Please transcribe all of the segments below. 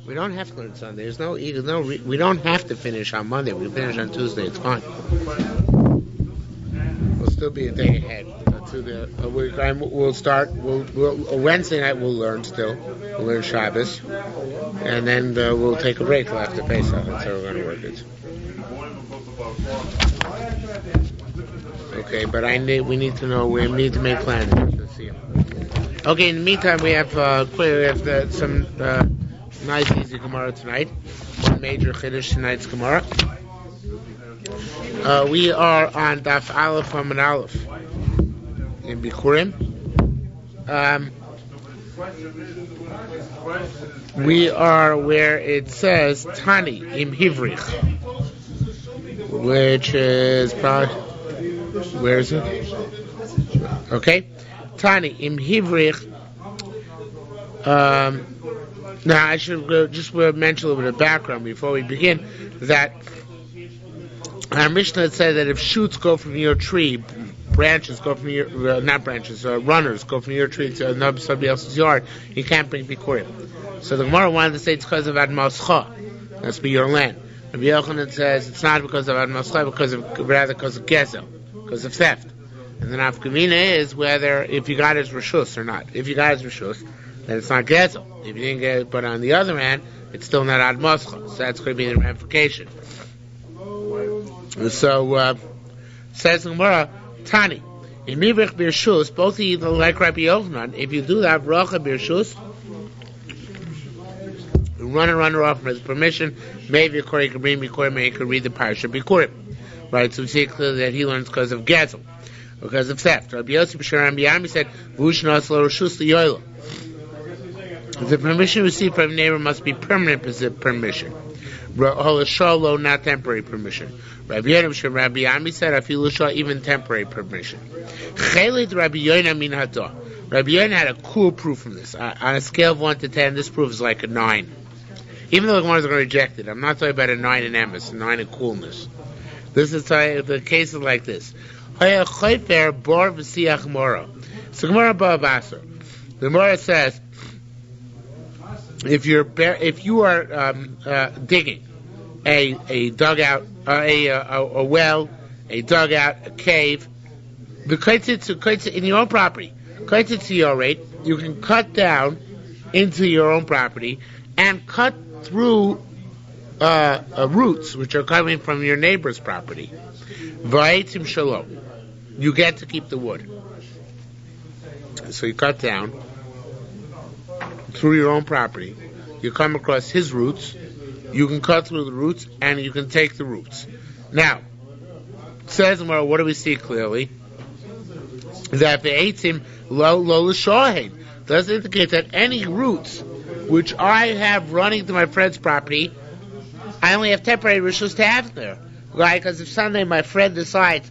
We don't have to learn Sunday. We don't have to finish on Monday. We finish on Tuesday. It's fine. We'll still be a day ahead. We'll start. Wednesday night we'll learn still. We'll learn Shabbos, and then we'll take a break till after Pesach. That's how we're going to work it. Okay, but we need to know. We need to make plans. Let's see. Okay. In the meantime, we have some nice easy Gemara tonight. One major Chiddush tonight's Gemara. We are on Daf Aleph Amud Aleph in Bikkurim. We are where it says Tani im Hivrich, which is probably, where is it? Okay, Tani im Hivrich. Now I should just mention a little bit of background before we begin. That our Mishnah said that if shoots go from your tree, branches go from your runners go from your tree to somebody else's yard, you can't bring Bikurim. So the Gemara wanted to say it's because of Admascha. That's be your land. Rabbi Yochanan says it's not because of Admascha, rather because of Gezel, because of theft. And the nafkamina is whether if you got his reshus or not. If you got his reshus, then it's not Gezel. If you didn't get it, but on the other hand, it's still not Admascha. So that's going to be the ramification. So says the Gemara, Tani, in Mivrich Birshus, both of you like Rabbi Yochanan, if you do that, Bracha Birshus, runner off with his permission, maybe Bikurim can bring Bikurim, and he can read the Parsha Bikurim. Right, so we see clearly that he learns because of Gezel, because of theft. Rabbi Yossi B'Sharam B'Yami said, Vushnas lo Reshus L'Yoyla. The permission received from a neighbor must be permanent permission. Holashalo, not temporary permission. Rabbi Yami said, Afilusha, even temporary permission. Chelit Rabbi Yoina min Hata. Rabbi Yoina had a cool proof from this. On a scale of 1 to 10, this proof is like a 9. Even though the ones are going to reject it, I'm not talking about a 9 in emes, a 9 in coolness. This is the case is like this. So Gemara Ba'abasar. The Gemara says, if you are digging a dugout, a well, a dugout, a cave, in your own property, you can cut down into your own property and cut through roots which are coming from your neighbor's property. V'aitim shalom, you get to keep the wood. So you cut down through your own property, you come across his roots, you can cut through the roots, and you can take the roots. Now, says Gemara, what do we see clearly? That the eitzim lo l'shohen does indicate that any roots which I have running to my friend's property, I only have temporary rishus to have there. Right? Because if someday my friend decides,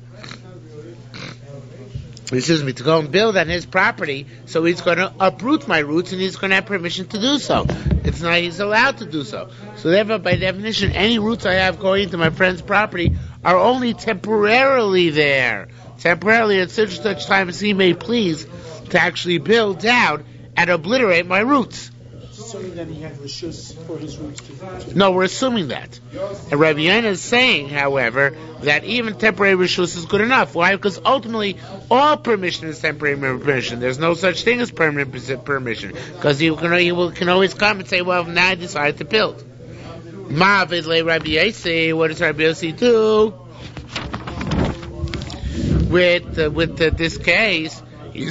to go and build on his property, so he's going to uproot my roots, and he's going to have permission to do so. It's not he's allowed to do so. So therefore, by definition, any roots I have going into my friend's property are only temporarily there. Temporarily at such time as he may please to actually build down and obliterate my roots. Assuming that he had reshus for his roots to. No, we're assuming that. And Rabbi Yoina is saying, however, that even temporary reshus is good enough. Why? Because ultimately, all permission is temporary permission. There's no such thing as permanent permission. Because you can always come and say, well, now I decided to build. Ma'avid le Rabbi Yossi, what does Rabbi Yossi do? With this case, he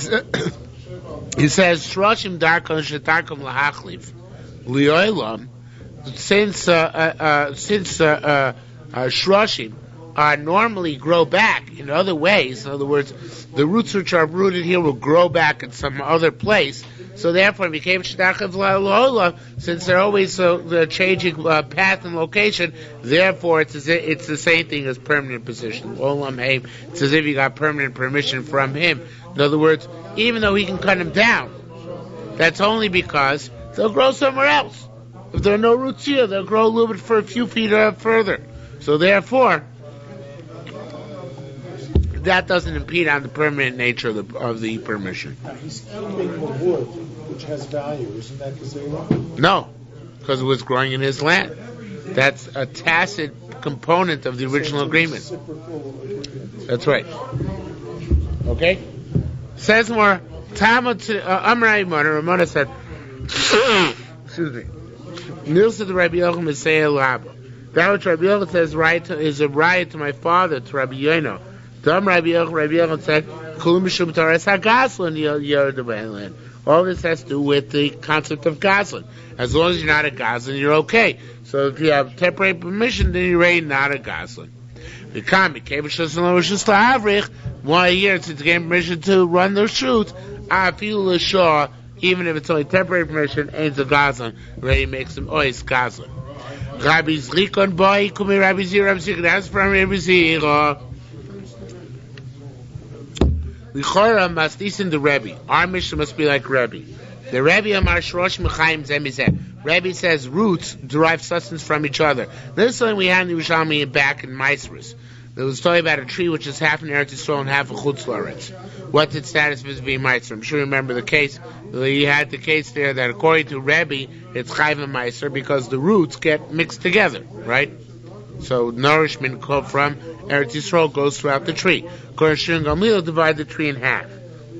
says, Shroshim darkon shetarkom lahachlif lioilam. Since shroshim normally grow back in other ways, in other words, the roots which are rooted here will grow back in some other place. So therefore, it became shetarkom lioilam. Since they're always changing path and location, therefore it's the same thing as permanent position. Olam heim. It's as if you got permanent permission from him. In other words, even though he can cut them down, that's only because they'll grow somewhere else. If there are no roots here, they'll grow a little bit for a few feet further. So therefore, that doesn't impede on the permanent nature of the permission. Now he's keeping the wood, which has value. Isn't that Gezerah? No. because it was growing in his land. That's a tacit component of the original agreement. That's right. Okay? Says more, Amrai Ramona said, excuse me, Nilsa the Rabbi Yochanan Messiah Lab. That which Rabbi Yochanan says is a right to my father, to Rabbi Yono. Rabbi Yochanan said, all this has to do with the concept of Goslin. As long as you're not a Goslin, you're okay. So if you have temporary permission, then you're really not a Goslin. The Kami came 1 year since he gave permission to run the shoots. I feel the shaw, even if it's only temporary permission, ain't a Goslin. Already makes him always Goslin. Rabbi Zrikon boy, Kumi Rabbi Zira, that's from Rabbi Zira. L'chora must listen to Rebbe. Our mission must be like Rebbe. The Rebbe Amar Shrosh Mechaim Zemizeh. Rebbe says roots derive sustenance from each other. This is something we had in Yerushalmi back in Maisrus. There was a story about a tree which is half in Eretz Yisrael and half in Chutz La'aretz. What's its status vis-a-vis Meiser? I'm sure you remember the case. You had the case there that according to Rebbe, it's Chayv and Meiser because the roots get mixed together, right? So nourishment from Eretz Yisrael goes throughout the tree. According to Shimon Gamliel, divide the tree in half.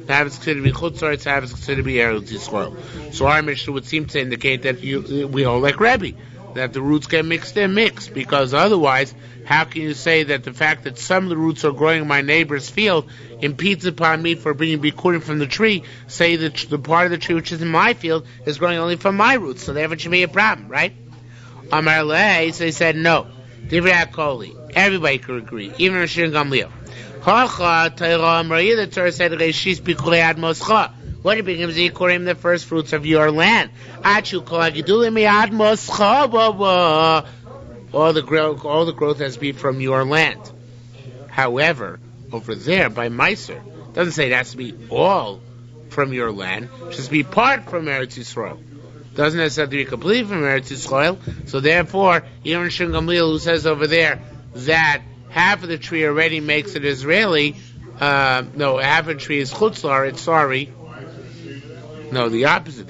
Half is considered to be Chutz La'aretz, half is considered to be Eretz Yisrael. So our Mishnah would seem to indicate that we hold like Rebbe, that the roots get mixed, because otherwise, how can you say that the fact that some of the roots are growing in my neighbor's field impedes upon me for bringing Bikkurim from the tree, say that the part of the tree which is in my field is growing only from my roots, so therefore it should be a problem, right? Amar Leh, so he said no. Divrei HaKoli. Everybody could agree, even Rosh Gamliel. The Torah said, Reshis Bikkurei Ad Moscha. What it becomes Bikkurim, the first fruits of your land. Achu Kol HaGidulim Ad Moscha. All the growth has to be from your land. However, over there by Meiser, it doesn't say it has to be all from your land. It should be part from Eretz Yisrael. Doesn't necessarily be completely from Eretz Yisrael. So therefore, even Shimon Gamliel, who says over there that half of the tree already makes it Israeli, half of the tree is Chutz La'aretz, sorry. No, the opposite.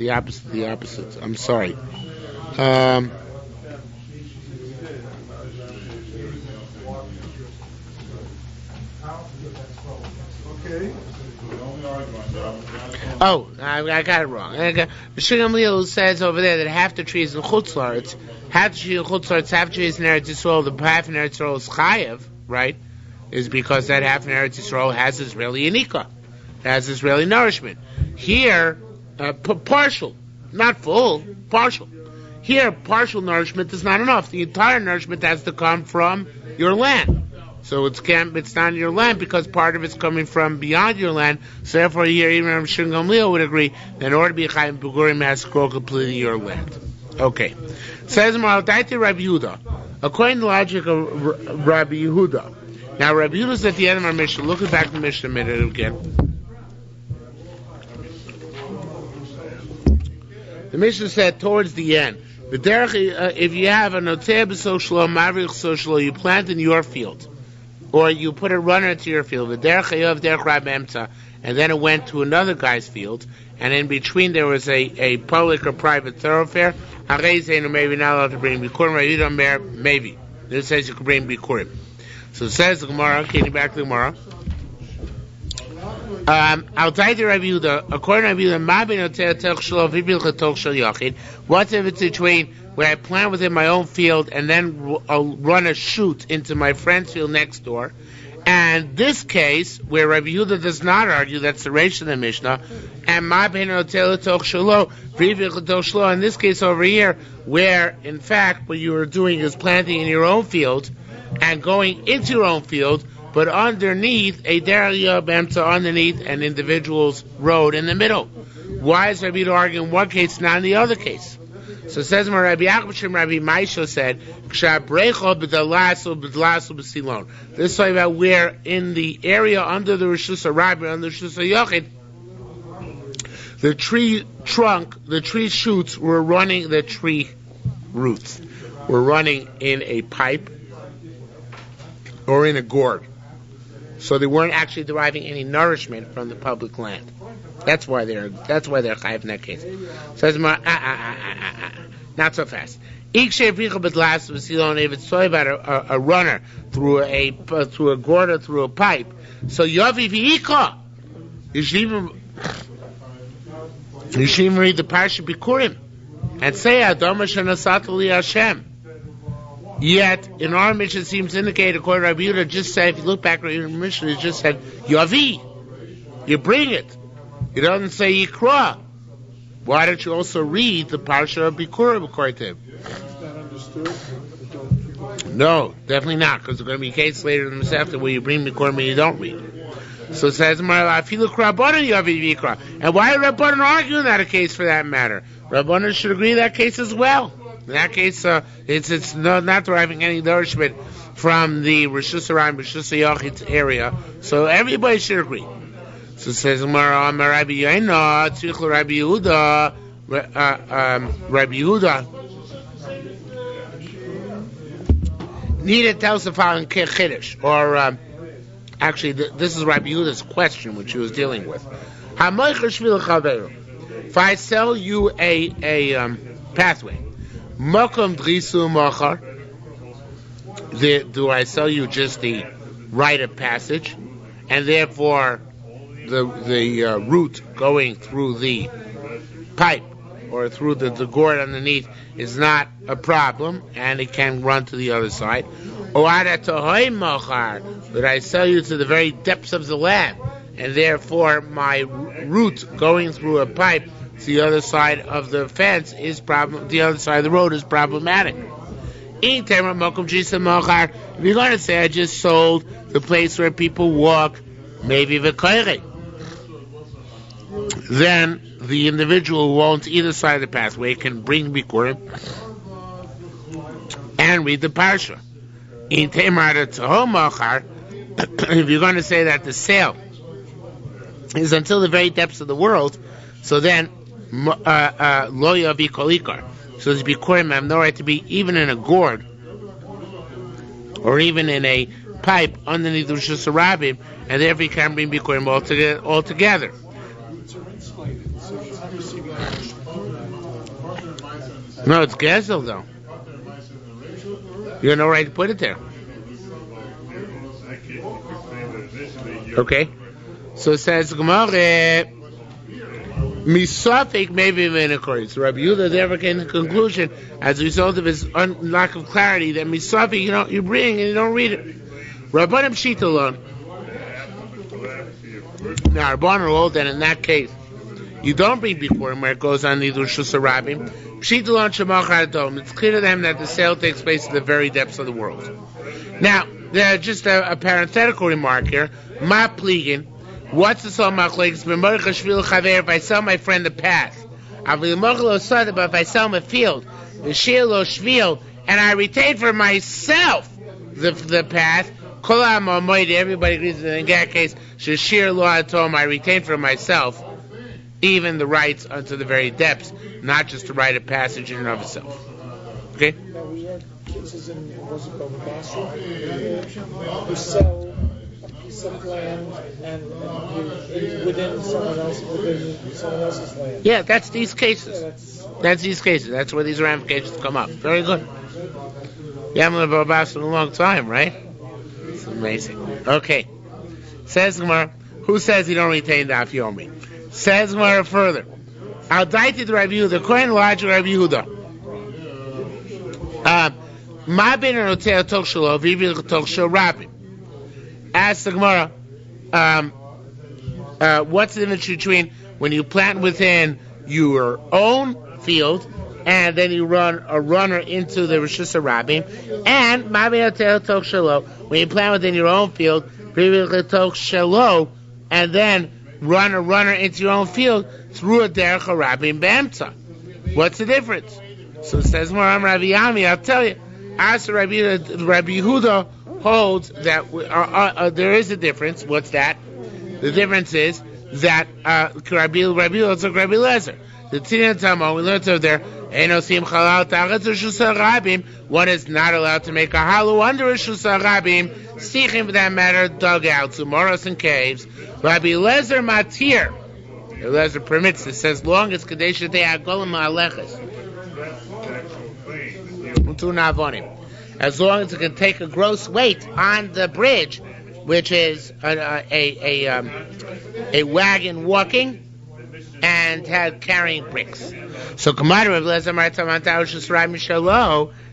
I'm sorry. Oh, I got it wrong. Shimon Gamliel says over there that half the tree is in Chutz La'aretz, half the tree in Chutz La'aretz, half the tree is in Eretz Yisrael. The half in Eretz Yisrael is Chayev, right? Is because that half in Eretz Yisrael has Israeli Yanika, has Israeli nourishment. Here, partial, not full, partial. Here, partial nourishment is not enough. The entire nourishment has to come from your land. So it's not in your land because part of it's coming from beyond your land. So therefore, here even Shimon Gamliel would agree that in order to be Chayim Bikurim, it has to grow completely your land. Okay. Says Maraldaiti Rabbi Yehuda. According to the logic of Rabbi Yehuda. Now Rabbi Yehuda is at the end of our Mishnah. Look back at the Mishnah a minute again. The Mishnah said towards the end, if you have a Noteh B'Soshlo, Mavrich Soshlo, you plant in your field. Or you put a runner into your field, and then it went to another guy's field, and in between there was a public or private thoroughfare. Maybe not allowed to bring Bikurim. Maybe. This says you can bring Bikurim. So it says the Gemara, getting back to the Gemara. Outside the Rabbi Yehuda, according to Rabbi Yehuda, what's if it's between where I plant within my own field and then I'll run a shoot into my friend's field next door? And this case, where Rabbi Yehuda does not argue, that's the Reish of the Mishnah, and in this case over here, where in fact what you are doing is planting in your own field and going into your own field, but underneath a derriya b'emtza, underneath an individual's road in the middle. Why is Rabbi Yehuda arguing in one case, not in the other case? So it says, Rabbi Yaakov Rabbi Maisho said, this is talking about where in the area under the Rishus HaRabbi, under the Rishus HaYochid, the tree trunk, the tree shoots were running, the tree roots were running in a pipe or in a gourd. So they weren't actually deriving any nourishment from the public land. That's why they're chayiv in that case. Says Not so fast. If it's talking about a runner through a gourd or through a pipe, so Yavi v'Ika, you should even read the Parsha Bikkurim and say Adama Shanasat Li Hashem. Yet in our mission it seems to indicate, according to Rabbi Yehuda, just said, if you look back at your mission, it just said Yavi. You bring it. It doesn't say Yikra. Why don't you also read the Parsha of Bikkurim according to him? No, definitely not, because there's going to be a case later in the Masechta where you bring Bikkurim and you don't read. So it says, and why did Rabbanan argue in that case for that matter? Rabbanan should agree in that case as well. In that case, it's not deriving any nourishment from the Rishus HaRayim, Rishus HaYachid area, so everybody should agree. So it says, Rabbi Yehuda, need to tell us the following Chiddush, or actually, this is Rabbi Yehuda's question, which he was dealing with. If I sell you a pathway, do I sell you just the rite of passage, and therefore the route going through the pipe or through the gourd underneath is not a problem, and it can run to the other side? Or that I sell you to the very depths of the land, and therefore my route going through a pipe to the other side of the fence is the other side of the road is problematic. If you're going to say I just sold the place where people walk, maybe v'koire, then the individual who owns either side of the pathway can bring Bikkurim and read the Parsha. If you're going to say that the sale is until the very depths of the world, so then lo yavi kol ikar. So the Bikkurim have no right to be even in a gourd or even in a pipe underneath the Rishus HaRabim, and therefore you can't bring Bikkurim altogether. No, it's Gezel though. You have no right to put it there. Okay? So it says, Gemara, Misafik maybe Menakori. So Rabbi Yehuda therefore came to the conclusion, as a result of his lack of clarity, that Misafik, you bring and you don't read it. Rabbanim Shitalon. Now, Rabbanim hold that in that case, you don't bring Bikkurim where it goes on the Rishus HaRabim. Shitalon Shemachar Adom. It's clear to them that the sale takes place in the very depths of the world. Now, just a parenthetical remark here. Ma pligin. What's the song machlekes? If I sell my friend a path, but if I sell him a field, and I retain for myself the path, everybody agrees that in that case, I retain for myself even the rights unto the very depths, not just to write a passage in and of itself. Okay? Now we had cases in Basra, you sell a piece of land and within someone else's land. Yeah, that's these cases. That's these cases. That's where these ramifications come up. Very good. You haven't lived in Basra in a long time, right? It's amazing. Okay. Says Gemara, who says you don't retain the Afyomi? Says Gemara further. I'll daiti to Rabbi Yehuda. According to logic Rabbi Yehuda. Ma ben anotea tok shelo, v'ivir tok shel Rabbi. Ask the Gemara, what's the difference between when you plant within your own field and then you run a runner into the Rishus HaRabim, and ma ben anotea tok shelo, when you plant within your own field, v'ivir tok shelo, and then run a runner into your own field through a derech HaRabim be'emtza. What's the difference? So it says more, I'm Rabbi Yami, I'll tell you. As Rabbi Yehuda holds that there is a difference. What's that? The difference is that Rabbi Yehuda Rabbi Lezer. The Tzina Tamo, we learned over there, Enosim Chalal Tachatz Rishus HaRabim, one is not allowed to make a halu under Rishus HaRabim, Sichim for that matter, dugouts, umoros and caves. Rabbi Lezer Matir, Lezer permits this, says long as Kadesh Te Agolim Ma'aleches. As long as it can take a gross weight on the bridge, which is a wagon walking and had carrying bricks. So Kamar Rabbi Lezer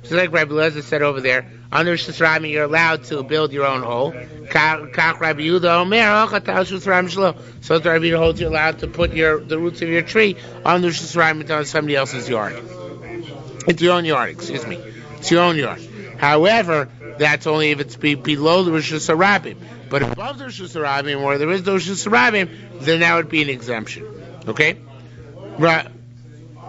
just like Rabbi Lezer said over there, under Shusrami you're allowed to build your own hole. Kach Rabbi Yehuda Omer, so Rabbi Yehuda holds you allowed to put the roots of your tree under Shusrami on somebody else's yard. It's your own yard, excuse me. It's your own yard. However, that's only if it's below the Rosh Hashanah. But above the Rosh Hashanah, where there is no Rosh Hashanah, then that would be an exemption. Okay? Right.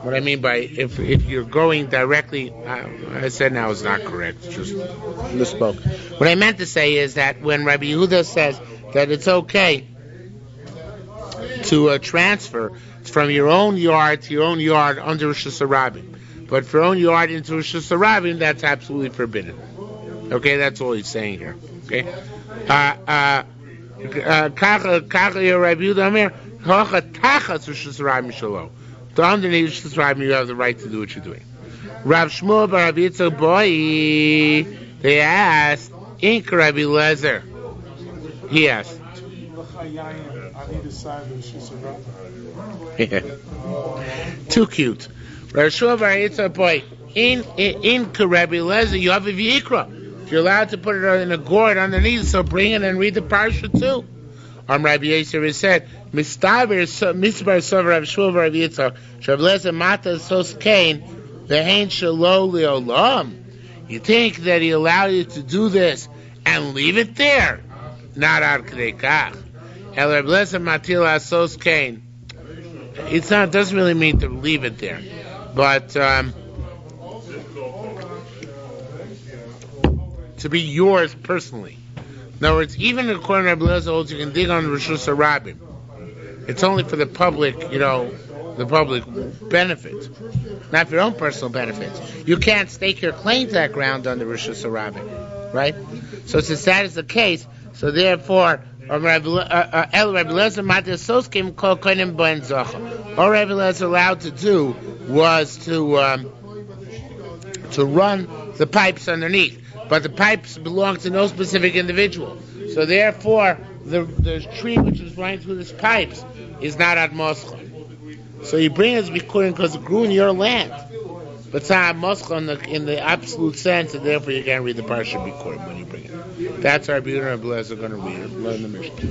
What I mean by if you're going directly, I said now is not correct. Just misspoke. What I meant to say is that when Rabbi Yehuda says that it's okay to transfer from your own yard to your own yard under Rosh Hashanah, but for your own yard into Rosh Hashanah, that's absolutely forbidden. Okay, that's all he's saying here. Okay. So underneath Rosh you have the right to do what you're doing. Rav Shmuel bar Rabbi Yitzchak boy, they asked, Ink Rabbi Lezer. He asked. Too cute. Rav Shmuel bar Yitzchak boy, Ink Rabbi Lezer, you have a v'ikra. You're allowed to put it in a gourd underneath, so bring it and read the parsha too. Rabbi Yisrael said, Misbar Sover Rav Shmuel Rav Yitzchak, Shav Lezer Mata Sos Kain, Ve'ain Shelo Leolam. You think that he allowed you to do this and leave it there? Not Ad K'dei Kach. El Rav Lezer Matila Sos Kain. It doesn't really mean to leave it there, but to be yours personally. In other words, even according to Rabbi Lezer holds, you can dig on Rosh Hashanah. It's only for the public, the public benefit, not for your own personal benefits. You can't stake your claim to that ground on the Rosh Hashanah, right? So since that is the case, so therefore, all Rabbi Lezer allowed to do was to run the pipes underneath. But the pipes belong to no specific individual. So therefore, the tree which is running through these pipes is not ad moschon. So you bring it as bikurim because it grew in your land. But it's not ad moschon in the absolute sense, and therefore you can't read the parsha bikurim when you bring it. That's our beauty and our are going to read it. Learn the Mishnah.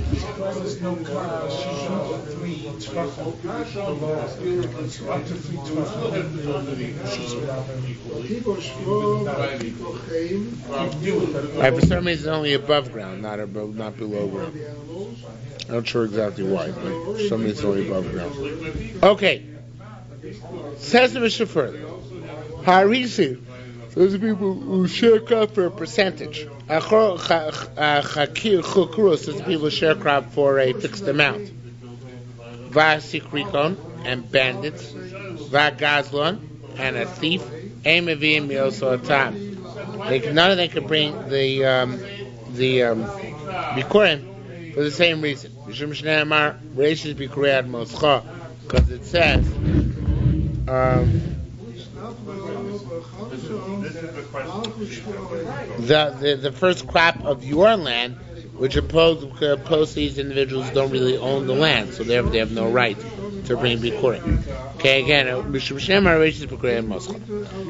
For some reason, it's only above ground, not below ground. I'm not sure exactly why, but for some reason, it's only above ground. Okay. Says the Mishnah further. Harisi. Those are people who share crop for a percentage. Chukrus is the people who share crop for a fixed amount. Vasikrikon and bandits. Vagazlon and a thief. Emavim yosotam. None of them can bring the bikurim for the same reason. Because it says. The first crop of your land, which opposed these individuals don't really own the land, so therefore they have no right to bring bikurim. Okay, again,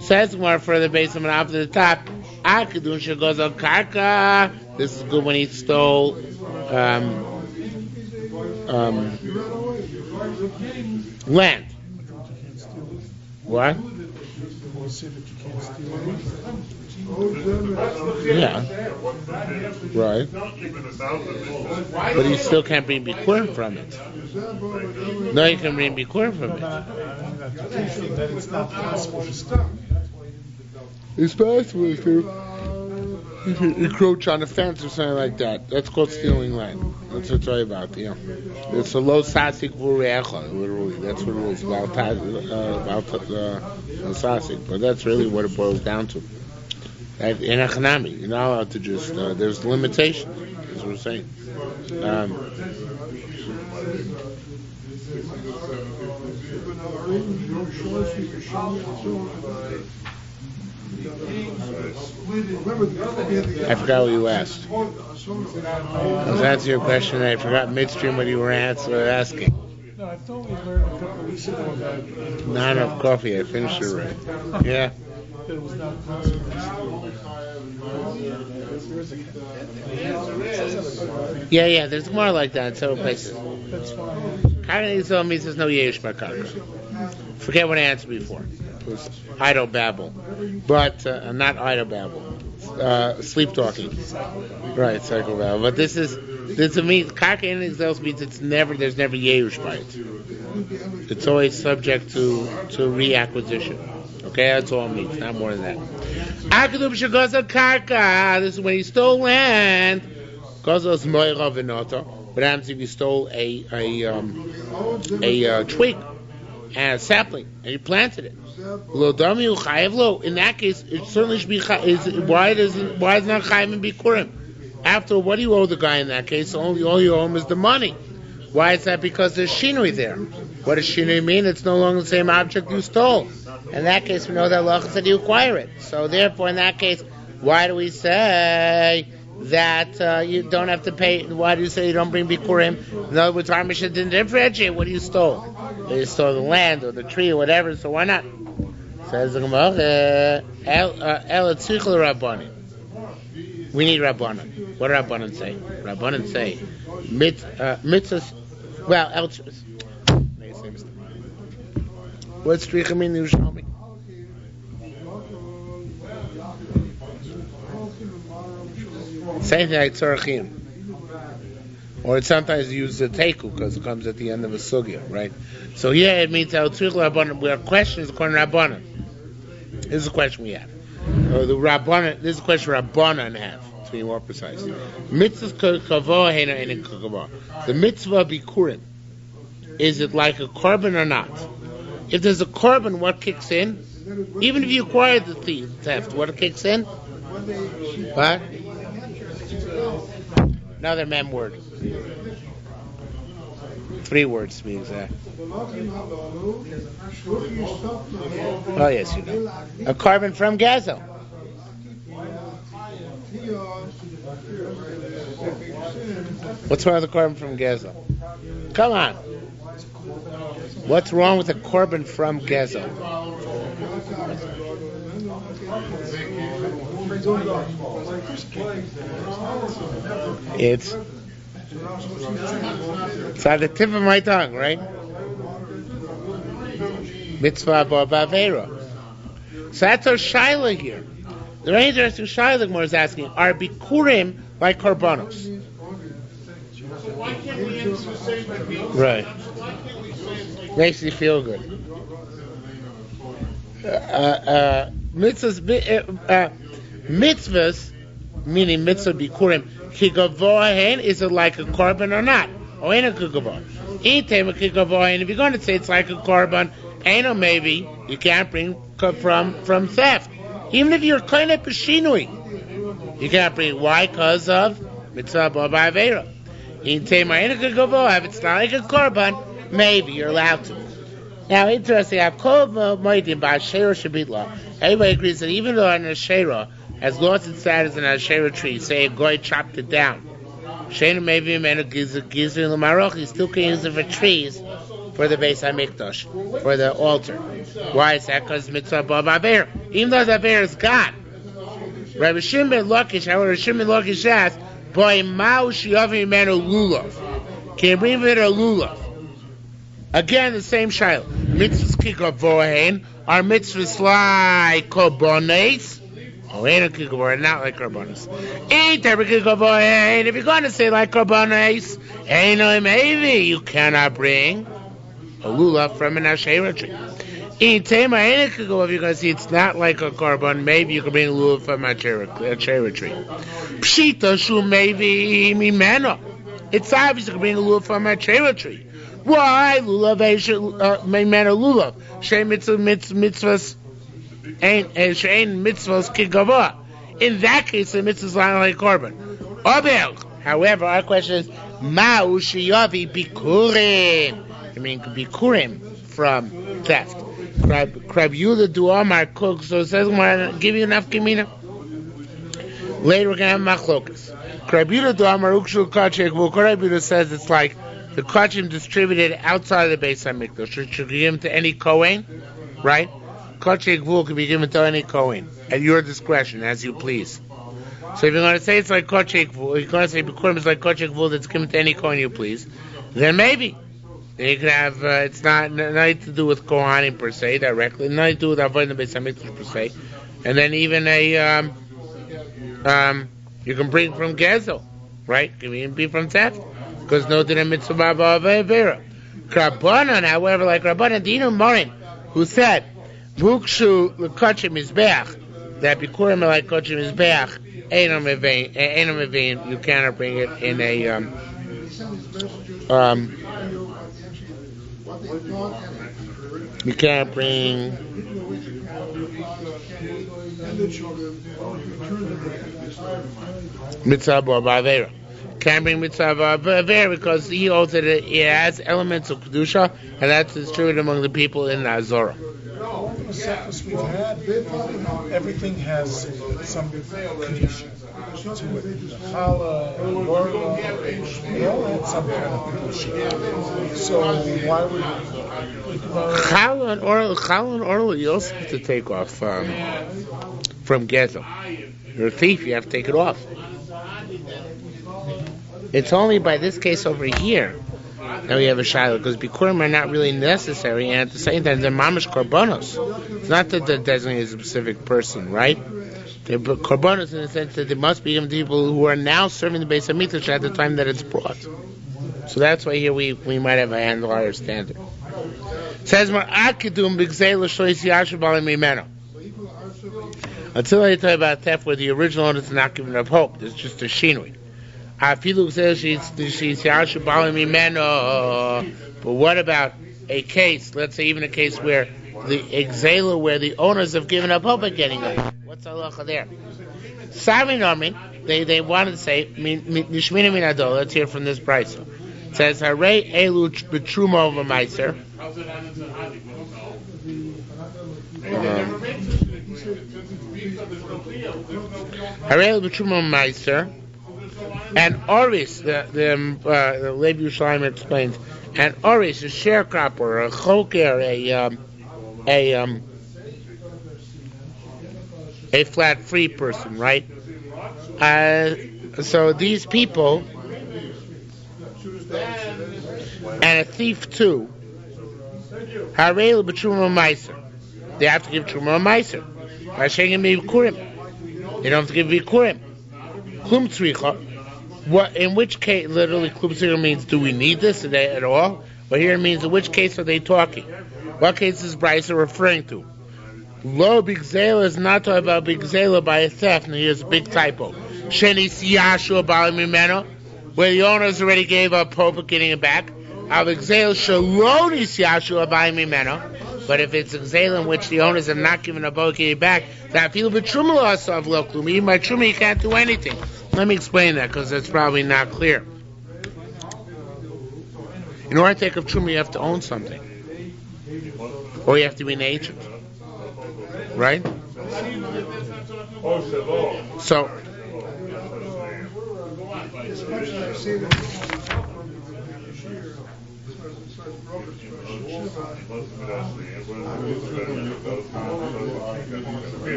says more further based on up to the top. Goes on karka. This is good when he stole land. What? Yeah. Right. But you still can't bring bikurim from it. No, you can bring bikurim from it. It's possible to encroach on a fence or something like that. That's called stealing land. That's what it's all about. Yeah. It's a low sasik v'urecha. Literally, that's what it is about sasik. But that's really what it boils down to. In Achanami, you're not allowed to just. There's limitations. That's what we're saying. I forgot what you asked. I was answering your question and I forgot midstream what you were asking. No, I thought we learned a couple of weeks ago about Not enough coffee, I finished it right. Yeah. that it was not Yeah, there's more like that in several places. That's fine. Karka told me there's no Yerush Karka. Forget what I answered before. It was idle babble. But, not idle babble. Sleep talking. Right, cycle babble. But this means, Karka anything else means there's never Yerush by it. It's always subject to reacquisition. Okay, that's all it means, not more than that. Akadum Shagosa Karka, this is when he stole land. Gozos Moira Venota. What happens if you stole a twig and a sapling and you planted it? In that case, it certainly should be. Why is it not Chayiv in Bikurim? After what do you owe the guy in that case? All you owe him is the money. Why is that? Because there's shinui there. What does shinui mean? It's no longer the same object you stole. In that case, we know that Allah said you acquire it. So therefore, in that case, why do we say that you don't have to pay? Why do you say you don't bring Bikurim? In other words, our Mishnah didn't differentiate what you stole. You stole the land or the tree or whatever, so why not? Says the Gemara, El Tzichel Rabbanim. We need Rabbanim. What do Rabbanim say? Rabbanim say, mitzvahs, well, elchers. What's Stricha mean in Yerushalmi? Same thing like Tzorachim. Or it's sometimes used as a teku because it comes at the end of a sugya, right? So yeah, it means El Tzichel Rabbanim. We have questions according to Rabbanim. This is a question we have. This is a question Rabbanan have, to be more precise. Mitzvah kavah hena in kavah. The mitzvah bikurim, is it like a korban or not? If there's a korban, what kicks in? Even if you acquired the theft, what kicks in? What? Another mem word. 3 words to be exact. Oh yes, you know. A carbon from Gazel. What's wrong with the carbon from Gazel? Come on. What's wrong with a carbon from Gazel? It's on the tip of my tongue, right? Mitzvah ba'avera. So that's our shaila here. The very interesting shaila the Gemara is asking: are bikurim like korbanos? So why can't we answer the same that we Right. Makes you feel good. Mitzvahs, meaning mitzvah bikurim, kigavohen, is it like a korban or not? Or ain't a kigavohen? If you're going to say it's like a korban, ain't maybe you can't bring from theft. Even if you're kind of peshinui, you can't bring. Why? Because of mitzvah ba'avera. If it's not like a korban, maybe you're allowed to. Now, interesting. Everybody agrees that even though an Asherah has lost its status in an Asherah tree, say a goy chopped it down, maybe he still can use it for trees for the Beis HaMikdash, for the altar. Why is that? Because mitzvah ba'avera. Even though the bear is gone. Rabbi Shimon Lakish, however, Shimon Lakish asked, boy, ma'u shiyavi menu lulav. Can you bring it a lulav? Again, the same shiloh. Mitzvahs kikavohen are mitzvahs like korbanos. Oh, ain't a kikavohen, not like korbanos. Ain't there a kikavohen? If you're going to say like korbanos, ain't no maybe you cannot bring a lulav from an Asherah tree. In Tema, ain't a kikavohen. If you're going to say it's not like a korban, maybe you can bring a lulav from an Asherah tree. Pshita shu maybe mimeno. It's obvious you can bring a lulav from an Asherah tree. Why lulav mimeno lulav? Shein mitzvahs ain't mitzvahs kigavah. In that case, the mitzvahs are like korban. However, our question is ma'u shiyavi bikurim. I mean, bikurim from theft. Krab Yuda do Amar cook. So it says, "I'm give you enough gemina." Later we're gonna have machlokas. Krab Yuda do Amar ukshu kachek. Well, Krab Yuda says it's like the kachim distributed outside of the Beis Hamikdash. Should be given to any kohen, right? Kachek vul can be given to any kohen at your discretion, as you please. So if you're going to say it's like kachek vul, you're going to say Bikkurim is like kachek vul that's given to any kohen you please, then maybe. You can have, it's not nothing to do with Kohanim per se, directly, nothing to do with Avodah Beis HaMikdash per se. And then even you can bring from Gezel, right? It can even be from theft, because no din mitzvah ba'avera. Rabbanan, however, like Rabbanan Dinu Morin, who said, Vukshu l'kachim mizbeach, that Bikurim are like kachim mizbeach, Einam Evein, you cannot bring it in a, you can't bring mitzvah ba'avera. Can't bring mitzvah ba'avera because he holds that it has elements of kedusha, and that's distributed among the people in the Azorah. All the sectors we've had, everything has some condition to it. The challah, orla, they all had some kind of condition. So why would challah and orla you also have to take off from Gezel. You're a thief, you have to take it off. It's only by this case over here that we have a shiur, because Bikurim are not really necessary, and at the same time they're mamash korbanos. It's not that they're designated as a specific person, right? They're korbanos in the sense that they must be given to people who are now serving the Beis Hamikdash at the time that it's brought. So that's why here we might have a handle higher standard. It says more akidum b'gzeila shlois yashu b'alim mimeno. Until I tell you about theft where the original owner is not given up hope, there's just a shinui. But what about a case, let's say even a case where the exaler, where the owners have given up hope at getting it? What's halacha there? Sami Nomin, they wanted to say, Nishmina Minado, let's hear from this price. It says, Hare Elu B'Truma V'Maiser. Hare Elu B'Truma V'Maiser. And Oris, the Levi Yerushalmi explains, and Oris, a sharecropper, a choker, a flat free person, right? So these people, and a thief too, Harei b'truma meiser. They have to give truma meiser. Bikurim. They don't have to give Bikurim. Klum tzricha. What? In which case, literally, klum tzricha means, do we need this today at all? But here it means, in which case are they talking? What case is Bryce referring to? Lo big zela is not talking about big zela by a theft. And here's a big typo. Sheni siyashu b'alim, where the owners already gave up hope of getting it back. But if it's a gzela in which the owners have not given up hope of getting it back, that feel b'truma l'asav lo klum. Even by truma you can't do anything. Let me explain that, because that's probably not clear. In order to take up truma, you have to own something, or you have to be an agent, right? So.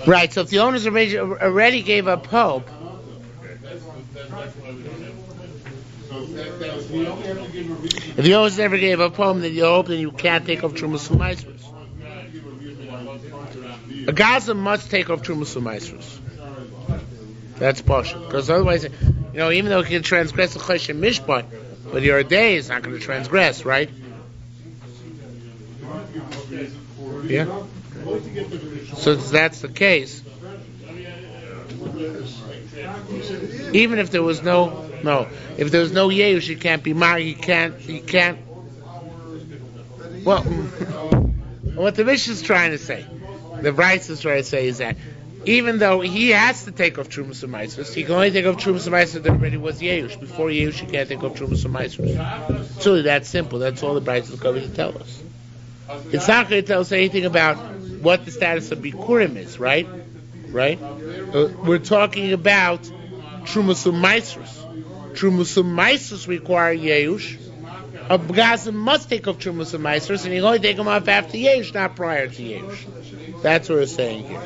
Right, so if the owners already gave up hope, if the owners never gave up hope, then you hope that you can't take off Trumas U'Maisros. A Gaza must take off Trumas U'Maisros. That's partial, because otherwise, even though he can transgress the Choshen Mishpat, but your day is not going to transgress, right? Yeah. So that's the case. Even if there was if there was no Yehush, he can't be married. He can't. Well, what the Mishnah is trying to say, the Bryce is trying to say, is that even though he has to take off Trumas and Maasros, he can only take off Trumas and Maasros that already was Yeush. Before Yeush, he can't take off Trumas and Maasros. It's really that simple. That's all the Brayos is going to tell us. It's not going to tell us anything about what the status of Bikurim is, right? Right? We're talking about Trumas and Maasros. Trumas and Maasros require Yeush. A Gazan must take off Trumas and Maasros, and he can only take them off after Yeush, not prior to Yeush. That's what we're saying here.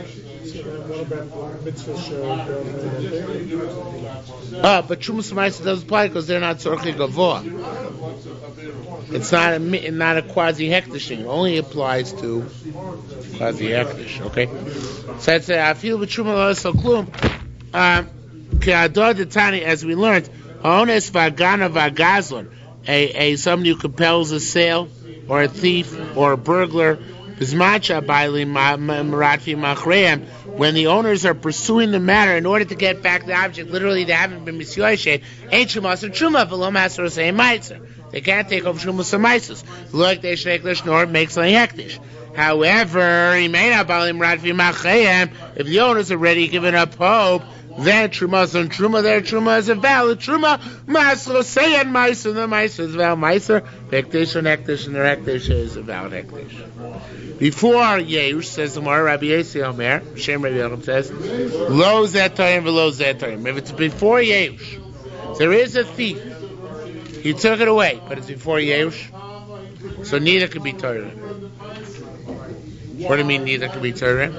But Trumas and Maasros doesn't apply because they're not Tzorchei Gavoa. It's not a quasi hektish thing. It only applies to quasi hektish. Okay. So it's I feel with Truma lo so klum. Ke'ador detani, as we learned, ha'ones v'agana v'agazlon, a somebody who compels a sale or a thief or a burglar. Bizmacha bailim maratfi machreim, when the owners are pursuing the matter in order to get back the object, literally they haven't been misyoished, ain't shumas or truma v'lo maser say meiser. They can't take off shumas or meises. Like they sheklish nor makes a hektish. However, he may not bailim maratfi machreim. If the owners already given up hope, then trumas and truma, their truma is a valid truma. Maser say and meiser, the meiser is valid meiser. Hektish and hektish, and their hektish is a valid hektish. Before Yeush, says the Gemara, Rabbi Yossi Omer, Shem Rabbi Yochanan says, Lo Zetorim v'lo Zetorim. If it's before Yeush, there is a thief. He took it away, but it's before Yeush, so neither could be Torah. What do you mean neither could be Torah? The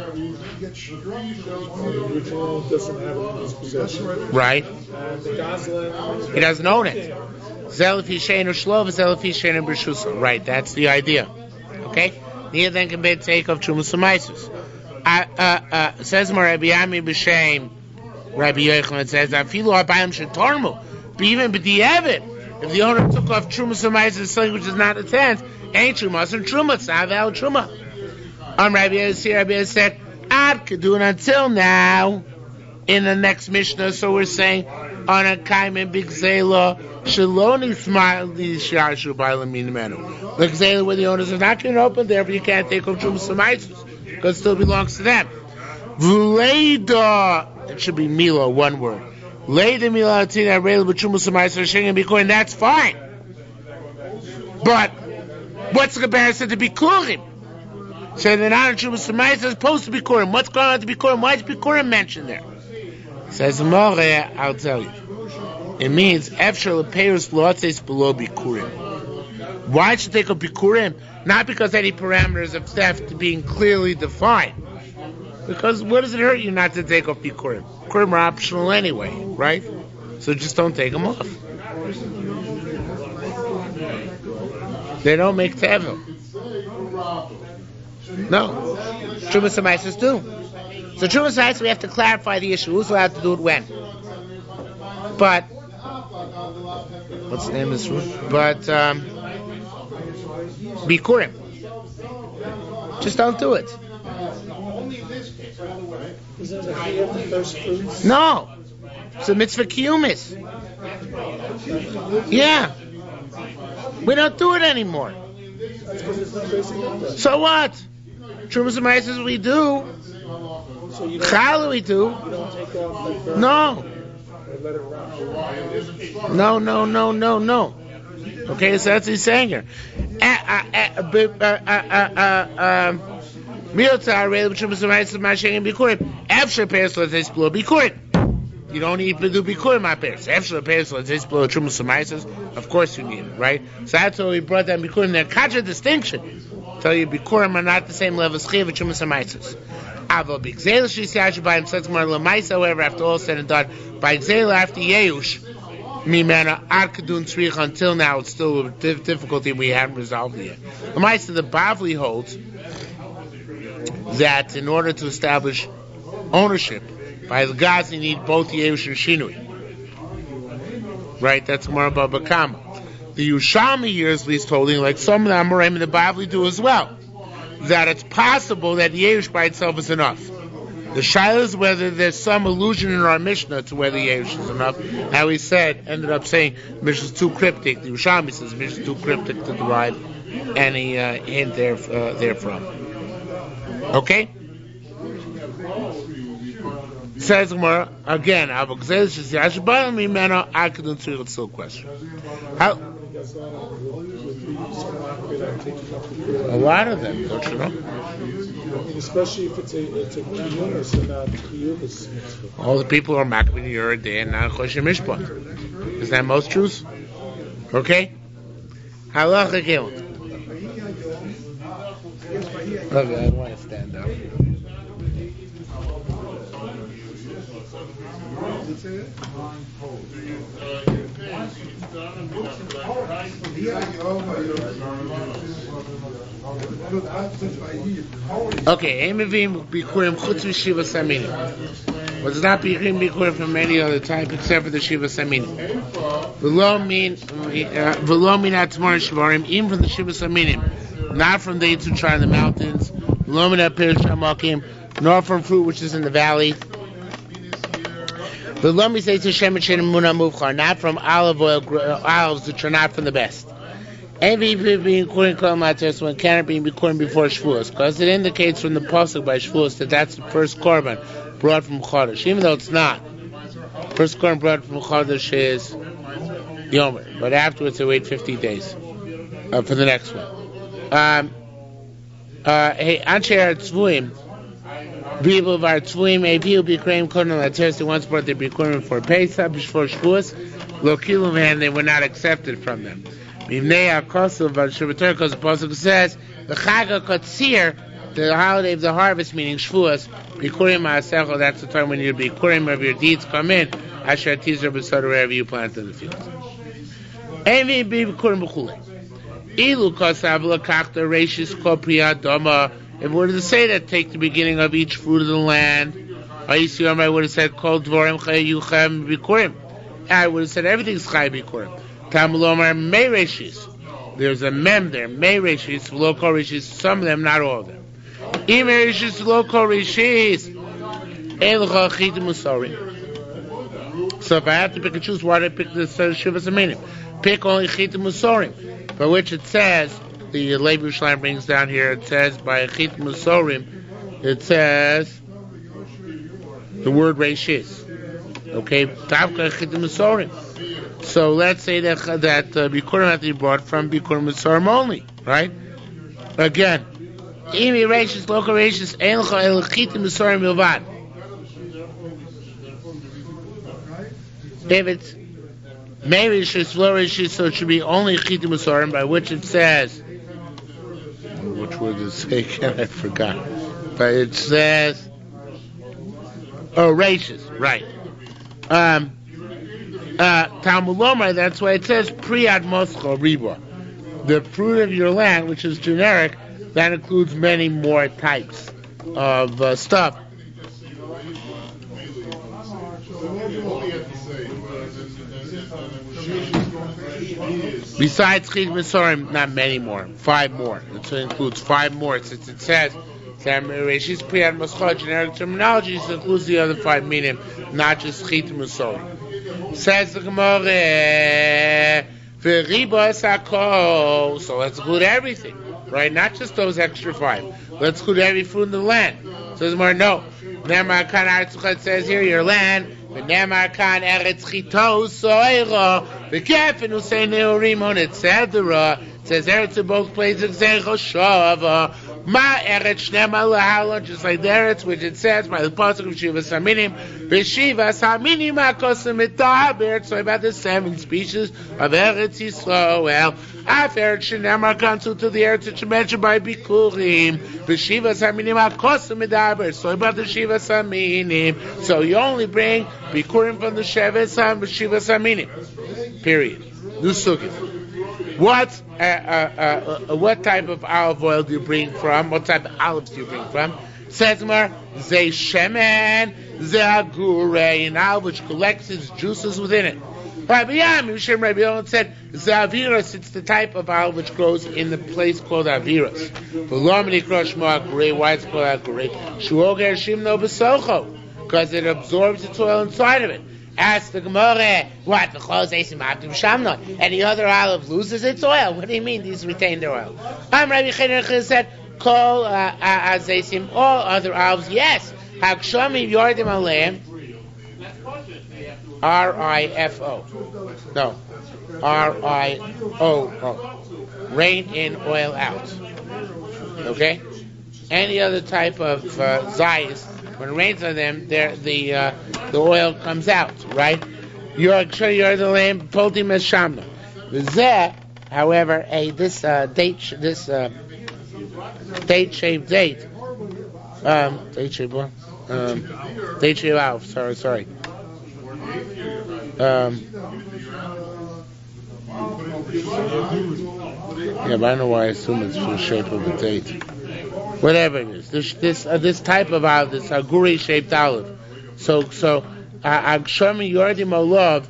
original doesn't have it in his possession. Right. And the Gazlan, he doesn't own it. Zelafi Shein Shlov, Zelafi Shein B'Shusa. Right, that's the idea. Okay? Neither then can be take of Trumas and Maasros. Says more Rabbi Yami B'Shem, Rabbi Yochanan says, Afilu Abayim Shetormu, but even b'di'evet, if the owner took off Trumas and Maasros, something which is not a tent, ain't Trumas and Truma, it's not valid Truma. Rabbi Yossi said, Ad Kedun until now, in the next Mishnah, so we're saying, on a Kaimen Big Zela, Shaloni Smile, the Shashu Bailamin Menu. The Zela where the owners are not going to open, therefore you can't take off Trumas and Maasros, because it still belongs to them. V'leida, it should be Milo, one word. Leida Milo Atina Reil B'Trumas and Maasros Shengen Bikurim, that's fine. But what's the comparison to Bikurim? So they're not in Trumas and Maasros, it's supposed to be Bikurim. What's going on to Bikurim? Why is Bikurim mentioned there? Says More, I'll tell you. It means Efshel Peirus Lotzes below Bikurim. Why should they take a Bikurim? Not because any parameters of theft being clearly defined. Because what does it hurt you not to take off Bikurim? Bikurim are optional anyway, right? So just don't take them off. They don't make tevil. No. Trumas and Maasros do. So Trumas and Maasros, we have to clarify the issue. Who's allowed to do it when? But what's the name of this room? But Bikurim. Just don't do it. No. It's a mitzvah kiyumis. Yeah. We don't do it anymore. So what? Trumas and Maasros we do. Challah we do. No. No. Okay, so that's what he's saying here. You don't need to do Bikurim, my parents. Of course you need it, right? So that's why we brought that Bikurim there. Kacha distinction. Tell you Bikurim are not the same level as Chiv and Trumas and Maasros. However, after all said and done, by Gzela after Yeush, Mimena Arkadun Tzrich, until now it's still a difficulty we haven't resolved yet. The Maisa, the Bavli holds that in order to establish ownership by the gods, you need both Yeush and Shinui. Right? That's more about Bakama. The Yerushalmi here is at least holding, like some of the Amoraim and the Bavli do as well, that it's possible that Yeush by itself is enough. The shaila is whether there's some allusion in our Mishnah to whether Yeush is enough. How we said, ended up saying Mishnah is too cryptic. The Yerushalmi says Mishnah is too cryptic to derive any hint therefrom. Okay? Says Gemara again. I could do still question. How? A lot of them, don't you know? Especially if it's a kiyunis and not kiyunis. All the people are makbid your day and not choshen mishpat. Is that most Jews? Okay. Halacha gilud. Okay, I want to stand up. Okay, Emivim Bikkurim chutz v'shiva saminim. Was not Bikkurim from any other type except for the shiva saminim. V'lo min atmar shvarim, even from the shiva saminim, not from the Yitzhak Shar in the mountains. V'lo min apir shamakim, nor from fruit which is in the valley. V'lo mi say to shemet shenim muna muvchar, not from olive oil, olives which are not from the best. And being Bikkurim when cannot be Bikkurim before Shavuos, because it indicates from the pasuk by Shavuos that that's the first korban brought from Chodesh, even though it's not. First korban brought from Chodesh is Yomer, but afterwards they wait 50 days for the next one. Hey, Anshe Tzvuim, people of our Tzvuim, Aviu Bikkurim Kodem Lateres, they once brought their Bikkurim for Pesach before Shavuos, Lo Kilum, and they were not accepted from them. Because the pasuk says the Chag HaKotzir, the holiday of the harvest, meaning Shavuos, Bikurim Ma'asecho, that's the time when your Bikurim of your deeds come in, Asher Tizer B'Sodor, wherever you plant in the fields. Envi Bikurim B'Chulei. Ilu Kosav L'Kach the Reishis Ko Priya Doma. If we were to say that, take the beginning of each fruit of the land, Ayisiyom, I would have said Kol Dvorim Chay Yuchem Bikurim. I would have said everything's Chay Bikurim. Tamulomar May Reshis. There's a mem there, May Reshis, local Reshis, some of them, not all of them. Im Reshis, local Reshis. Elcha Chitim Usarim. So if I have to pick and choose, why do I pick the Shivas Aminim? Pick only Chitim Usarim, by which it says, the Levi Yerushalmi brings down here, it says, by Chitim Usarim, it says, the word Reshis. Okay, Tavka Chitim Usarim. So let's say that Bikurim have to be brought from Bikurim Mitzrayim only, right? Again, Imi Reishis, local Reishis, Elcha Elchitim Mitzrayim Milvad. If it's May Reishis, low Reishis, so it should be only Chitim Mitzrayim, by which it says, which word does it say? I forgot. But it says, Reishis, right. Talmud, that's why it says Priyad Moscho Riba. The fruit of your land, which is generic, that includes many more types of stuff. Besides Chid Misorim, not many more, 5 more. So it includes 5 more, since it says Reshis Priyad Moscho, generic terminology, so it includes the other 5 meaning, not just Chid Misorim. Says the Gemara, so let's include everything, right? Not just those extra 5. Let's include every fruit in the land. Says the Gemara, no. It says here, your land. It says Eretz in both places, just like the Eretz, which it says by the pasuk of Shiva Saminim, Shiva Saminim Akosim Etaber, so about the 7 species of Eretz Yisrael. Af Eretz Shnamar Kansu to the Eretz which mentioned by Bikurim, Shiva Saminim Akosim Etaber, so about the Shiva Saminim. So you only bring Bikurim from the Shiva Saminim. Period. Nusugim. What type of olive oil do you bring from? What type of olives do you bring from? Says more, Zeh Shemen, Zeh Agure, an olive which collects its juices within it. Rabbi Yam said, Zeh Aviros, it's the type of olive which grows in the place called Aviros. Why it's called Agure? Shuoger Shimno B'Socho, because it absorbs its oil inside of it. Ask the Gemara, what? Any other olive loses its oil? What do you mean these retain their oil? Rabbi Chener said, all other olives, yes. Hakshami Yordim Aleim, R-I-F-O. No. R-I-O-O. Rain in, oil out. Okay? Any other type of zayis, when it rains on them, the oil comes out, right? You're the lamb, polti meshamna. Zeh, however, this date-shaped date, date-shaped what? Date-shaped alf, sorry. Yeah, but I don't know why I assume it's the shape of a date. Whatever it is, this type of olive, this aguri-shaped olive. So Yerushalmi Yordim Olav,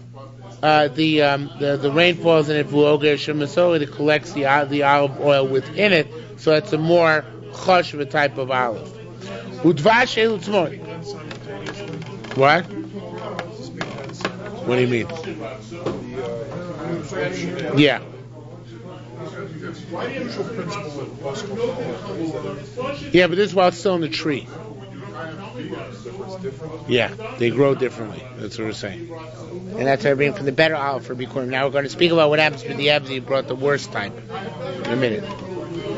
the rain falls in it. It collects the olive oil within it, so it's a more choshev type of olive. Udvash elutzmor. What? What do you mean? Yeah. Yeah, but this is while it's still in the tree. Yeah, they grow differently. That's what we're saying. And that's everything from the better olive for Bikkurim. Now we're going to speak about what happens with the Ebs. You brought the worst type in a minute.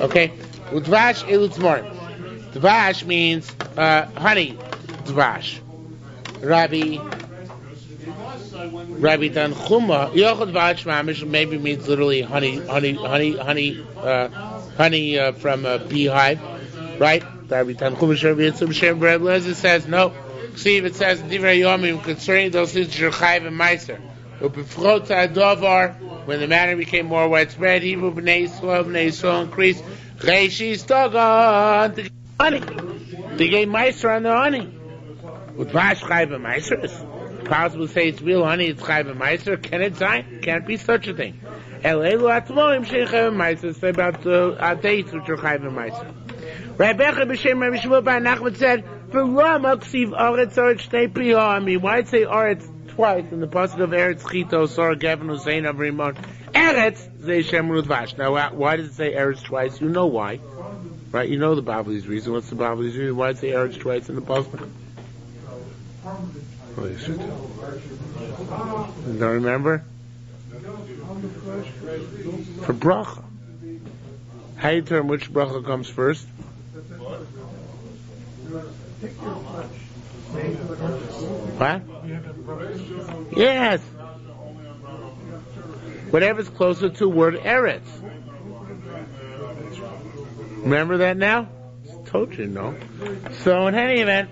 Okay? Udvash elutzmor. Dvash means honey. Dvash. Rabbi Tanchuma, Yochad Dvash Mamish maybe means literally honey from a beehive, right? Rabbi Tanchuma Shem says no. See, it says Divrei Yomim concerning those things that are chayiv and meiser. When the matter became more widespread, Hebrew Bnei Yisrael increased. Reishis Togon, honey. They gave meiser on the honey. With Vash chayiv and meiser, it's possible to say it's real honey, it's chayiv and meiser. Can it sign? Can't be such a thing. Elelu atmoim sheich chayiv and meiser. Say about dates which are chayiv and meiser. Rabbi B'Shem Rabbi Shmuel Bar Nachman said, why say Aretz twice in the pasuk of Eretz Chito, Sora Gavin Hussein of Rimon? Eretz Zeh Shem Rudvash. Now, why does it say Eretz twice? You know why, right? You know the Bavli's reason. What's the Bavli's reason? Why does it say Eretz twice in the pasuk? Oh, you should. You don't remember? For bracha. How do you determine which bracha comes first? What? Yes. Whatever's closer to word Eretz. Remember that now? I told you, no. So in any event,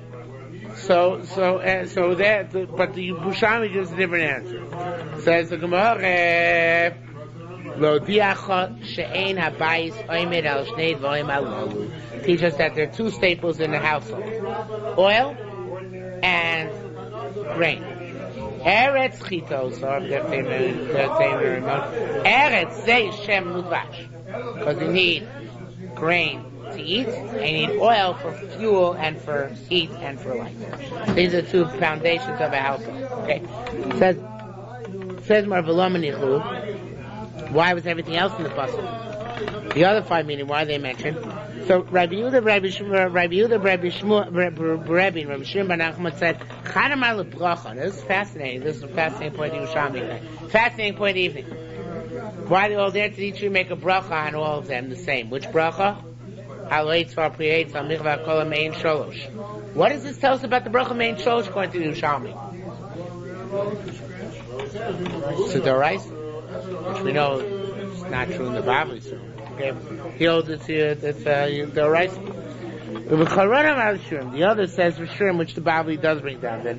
so that, but the Yerushalmi gives a different answer. Says the Gemara, teach us that there are two staples in the household: oil and grain. Eretz chitos, Eretz zeh shem nudvash, because you need grain to eat, and you need oil for fuel and for heat and for light. These are two foundations of a household. Okay, says Marvelomanichu. Why was everything else in the pasuk? The other five meaning why they mentioned. So Rabbi Yehuda, Rabbi Shmuel, Rabbi Shimon Bar Nachman said, "Chadamar lebracha." This is fascinating. This is a fascinating point in Yerushalmi. Fascinating point in the evening. Why do all there to each make a bracha on all of them the same? Which bracha? What does this tell us about the bracha mein sholosh according to Yerushalmi? It's a doraisa, which we know is not true in the Bible. Okay, he holds it to it's the right. The other says for sure, which the Bible does bring down, that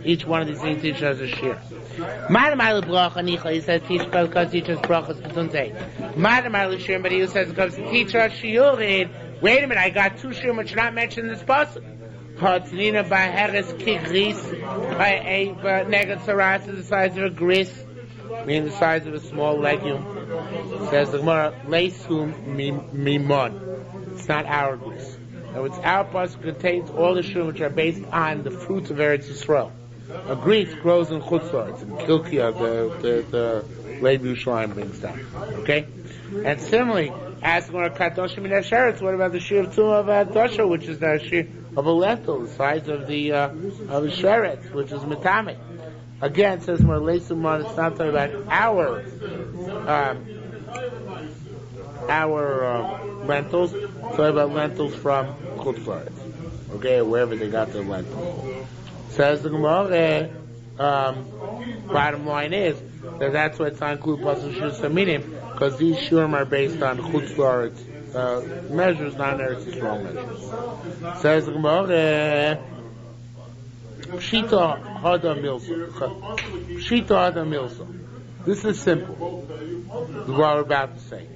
each one of these things teaches us a shiur. He says teach because teaches brachas b'tunzei. But he says because to teach us shiur. Wait a minute, I got two shiur which are not mentioned in this pasuk. Hatzanina b'heres kigris by a neged saras is the size of a gris, meaning the size of a small legume. Says the Gemara, leisum mimon. It's not our gris. Now, it's our pasuk contains all the shiur which are based on the fruits of Eretz Yisrael. A gris grows in chutzlaretz, in Kilkia, the Leib Yerushalayim brings down. Okay, and similarly, as the Gemara kadoshim min hasheretz, what about the shiur of tumah of dosha, which is the shiur of a lentil, the size of the sheretz, which is metame. Again, it says more leisumon. It's not talking about our lentils. It's talking about lentils from Chutz La'aretz. Okay, wherever they got their lentils. Says the Gemara. Bottom line is that that's why it's not included pasuk shiur saminim, because these shurim are based on Chutz La'aretz measures, not Eretz Yisrael measures. Says the Gemara. Pshita hada milsa. This is simple. What we're about to say.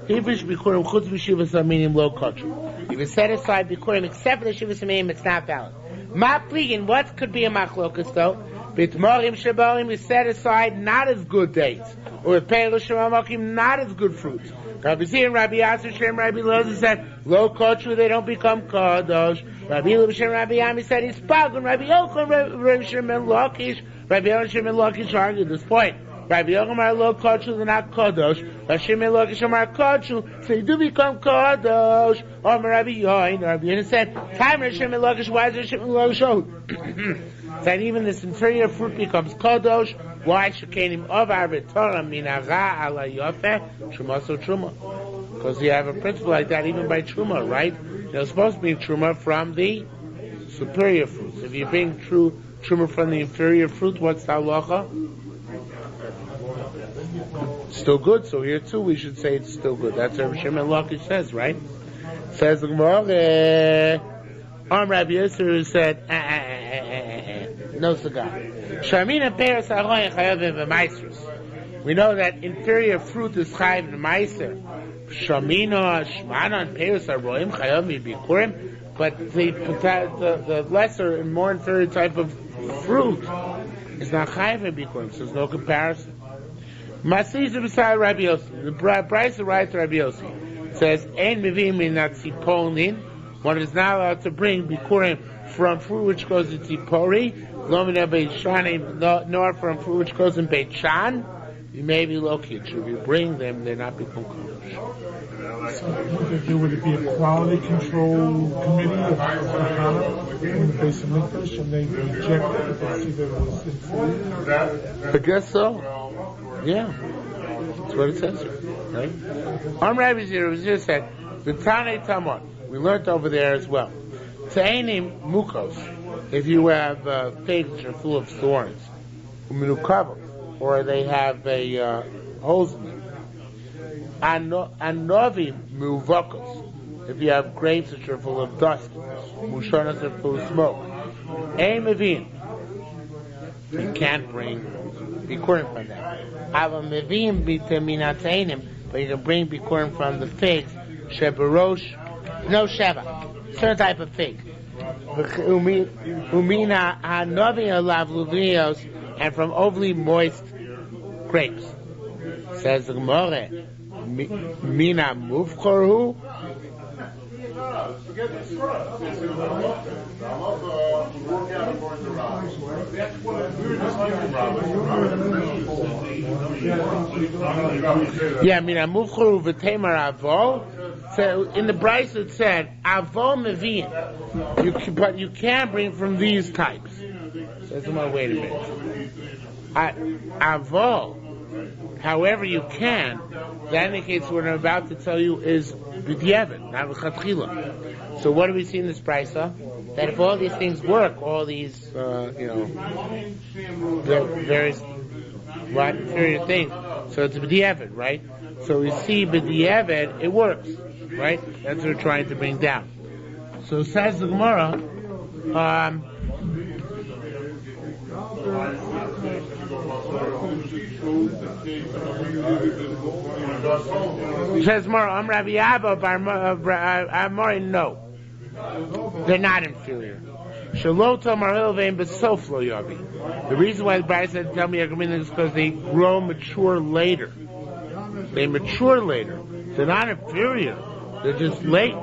Hivish bikurim chutz b'shivas aminim lo kosher. If you set aside bikurim except for the shivas aminim, it's not valid. Mapligin, what could be a machlokas though? Bitmarim shabalim is set aside not as good dates, or peilu shemamakim not as good fruits. Rabbi Zir and Rabbi Yasser Shem Rabbi Loza said lo kosher, they don't become kadosh. Rabbi Yilub Shem Rabbi Yami said he's pagan. Rabbi Yochanan Rabbi Shem and Lakish Rabbi Yochanan Shem and Lakish argued this point. Rabbi Yochanan lo kosher, they're not kadosh. Rabbi Shem and Lakish are kosher, so they do become kadosh. Or Rabbi Yochanan, Rabbi Yochanan said time Rabbi Shem and Lakish, why is Rabbi Shem and Lakish? That even this inferior fruit becomes kadosh. Why shekanim of Torah minara ala yofeh trumaso truma? Because you have a principle like that even by truma, right? You're supposed to bring truma from the superior fruits. If you bring truma from the inferior fruit, what's the halacha? Still good. So here too, we should say it's still good. That's what Shimon Lakish says, right? Says the Gemara. Rabbi Yosef who said, no cigar. Shamina peres aroyin chayavim v'maisrus. We know that inferior fruit is chayav in meiser. Shamina shmana and peres aroyin chayavim bikurim. But the lesser and more inferior type of fruit is not chayav in bikurim. So there's no comparison. Masizah beside Rabbi Yosef. The Brisa writes Rabbi Yosef says, "Ein mivim min atziponin." One is not allowed to bring bikurim from fruit which goes in tzipori, nor from fruit which goes in Beit Shan. You may be located. If you bring them, they're not become kosher. So would it be a quality control committee of Hana in the base of Mikdash, and they reject it if they see that it was inferior? I guess so. Yeah, that's what it says here, right? Rabbi Zir said, the Tanei Tamar. We learned over there as well. Ta'enim mukos. If you have figs which are full of thorns, or they have a holes in them. Anovi muvokos. If you have grapes which are full of dust, mushanas are full of smoke. Ein mevin. You can't bring bikurim from them. Ava mevin b'teminateinim, but you can bring bikurim from the figs. Shebarosh. No sheva, certain type of fig. Umina hanovi alav luvios, and from overly moist grapes. Says the Gemara, mina muvkorhu. Yeah, mina muvkorhu v'temer avo. So in the Brisa it said, Avo Mevin. But you can't bring from these types. Says, wait a minute. Avo, however you can, that indicates what I'm about to tell you is B'diavad, not L'chatchila. So what do we see in this Brisa? That if all these things work, all these, various inferior things, so it's B'diavad, right? So we see B'diavad, it works. Right? That's what we're trying to bring down. So says the Gemara, says Gemara, Rabbi Abba, Amari, no. They're not inferior. Shalota Maril Vein Besoflo Yavi. The reason why the Bible said tell me is because they mature later. They mature later. They're not inferior. They're just late.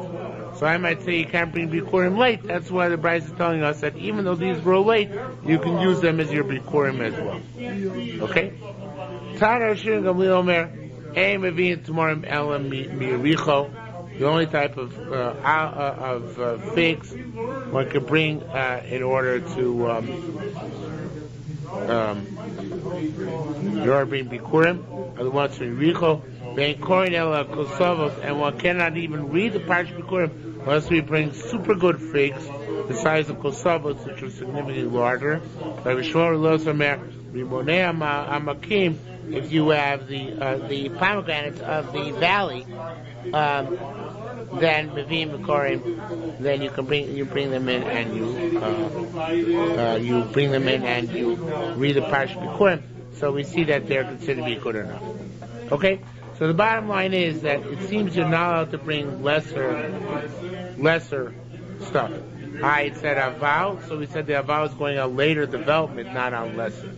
So I might say you can't bring Bikurim late. That's why the Bryce is telling us that even though these grow late, you can use them as your Bikurim as well. Okay? Tana Shir Gamli Omer, Ein Mevin Tamarim Elam Miricho. The only type of figs one could bring in order to Yerushalmi Bikkurim, other ones from Rico, Ben Korin El Kosovos, and one cannot even read the Parsha Bikkurim unless we bring super good figs, the size of Kosovos, which are significantly larger. Like Shmuel Losamer, Rimonei Amakim, if you have the pomegranates of the valley, then Mevim Bikkurim, then you bring them in and you bring them in and you read the Parsha Bikkurim. So we see that they're considered to be good enough. Okay, so the bottom line is that it seems you're not allowed to bring lesser stuff. I said aval, so we said the aval is going on later development, not on lesser.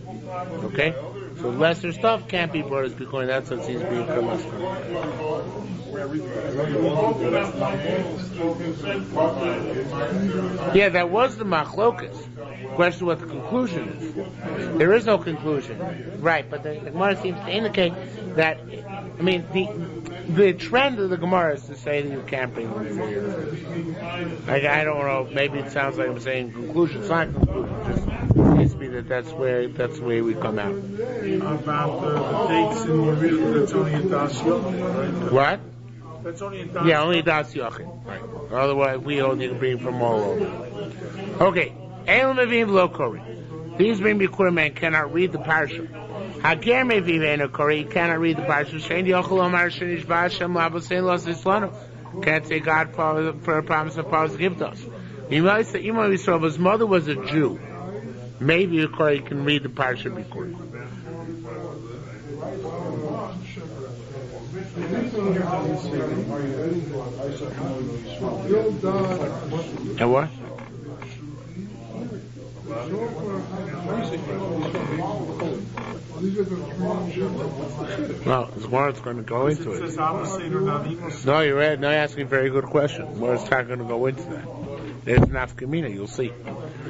Okay, so lesser stuff can't be brought as Bikkurim. That's what seems to be a lesser. Yeah, that was the machlokas. Question what the conclusion is. There is no conclusion, right? But the Gemara seems to indicate that. I mean, the trend of the Gemara is to say that you can't bring them for your. Like, I don't know. Maybe it sounds like I'm saying conclusion. It's not conclusion. Just seems to be that's where we come out. About the dates in Yerushalmi, that's only in Das Yochid, right? What? That's only in Das Yeah, only Das Yochid. Right. Otherwise, we only can bring from all over. Okay. Eil Mevim Lo Kori. These bring Bikkurim and cannot read the parsha. Hager Mevim Eno Kori cannot read the parsha. Shein Yochel Omar Shenish Ba'Hashem L'Abosein Lo Sislanu. Can't say God for a promise of powers to give to us. His mother was a Jew. Maybe a Kori can read the parsha Bikkurim. And what? Well, the Gemara's going to go into it. No, you're right. Now you're asking a very good question. The Gemara's not going to go into that. There's nafkamina, you'll see.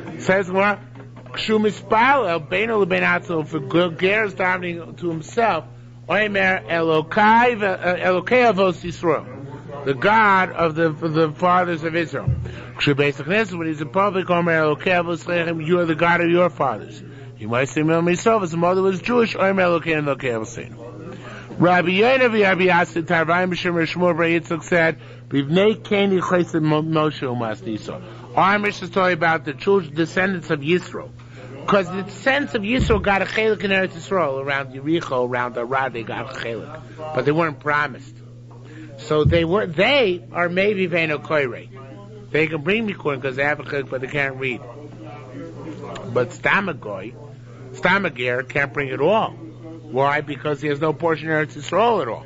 It says Gemara, Kshu mispal el beino lebein atzil, if a ger is davening to himself, Omer Elokei Avos Yisrael, the God of the fathers of Israel. When he's in public, Omer Elokei Avos Lechem, you are the God of your fathers. You might say, myself, his mother was Jewish, Omer Elokei and Elokei Avos. Rabbi Yonavi Rabbi Yasid Tarvayim B'Shem Shmuel Bar Yitzchak said, Bivnei Keni Chesed Moshe Umas Niso. Our Mishnah is talking about the children, descendants of Yisro. Because the descendants of Yisro got a chelik in Eretz Yisrael, around Yericho, around Arad, they got a chelik. But they weren't promised. So they are maybe Veno Koire. They can bring Bikkurim because they have a chelik, but they can't read. But Stamager can't bring it all. Why? Because he has no portion in Eretz Yisrael at all.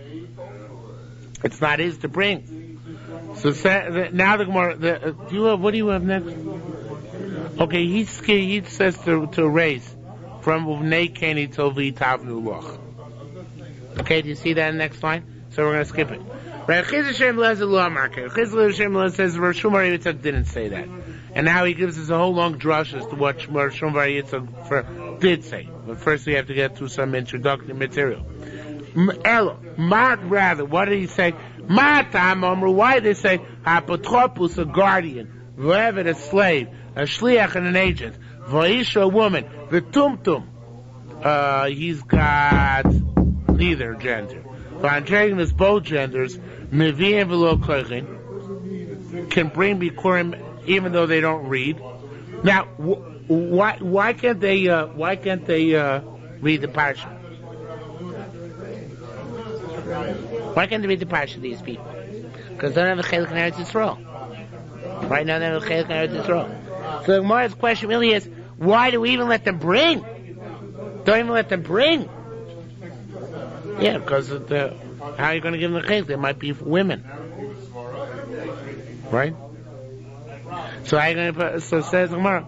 It's not his to bring. So now the Gemara, what do you have next? Okay, he says to raise from Uvnei Keni till V'itavnu Loch. Okay, do you see that in the next line? So we're going to skip it. Right, Chizishem Lezer Lo Amarke. Chizishem Lezer says Rishon Bar Yitzchak didn't say that, and now he gives us a whole long drush as to what Rishon Bar Yitzchak did say. But first we have to get through some introductory material. Elo, rather, what did he say? Why did they say Apotropus, a guardian, V'eved, a slave, a shliach, and an agent, V'isha, a woman, V'tumtum, he's got neither gender. V'andreginus, both genders, Mevim v'lo koichin, can bring Bikkurim even though they don't read. Now, why can't they read the parsha? Why can't they read the parsha, these people? Because they don't have a chelik in Eretz Yisrael. Right now they don't have a chelik in Eretz Yisrael. So the Gemara's question really is, why do we even let them bring? Don't even let them bring. Yeah, because how are you going to give them the chelik? They might be women. Right? So how are you going to put, so says the Gemara.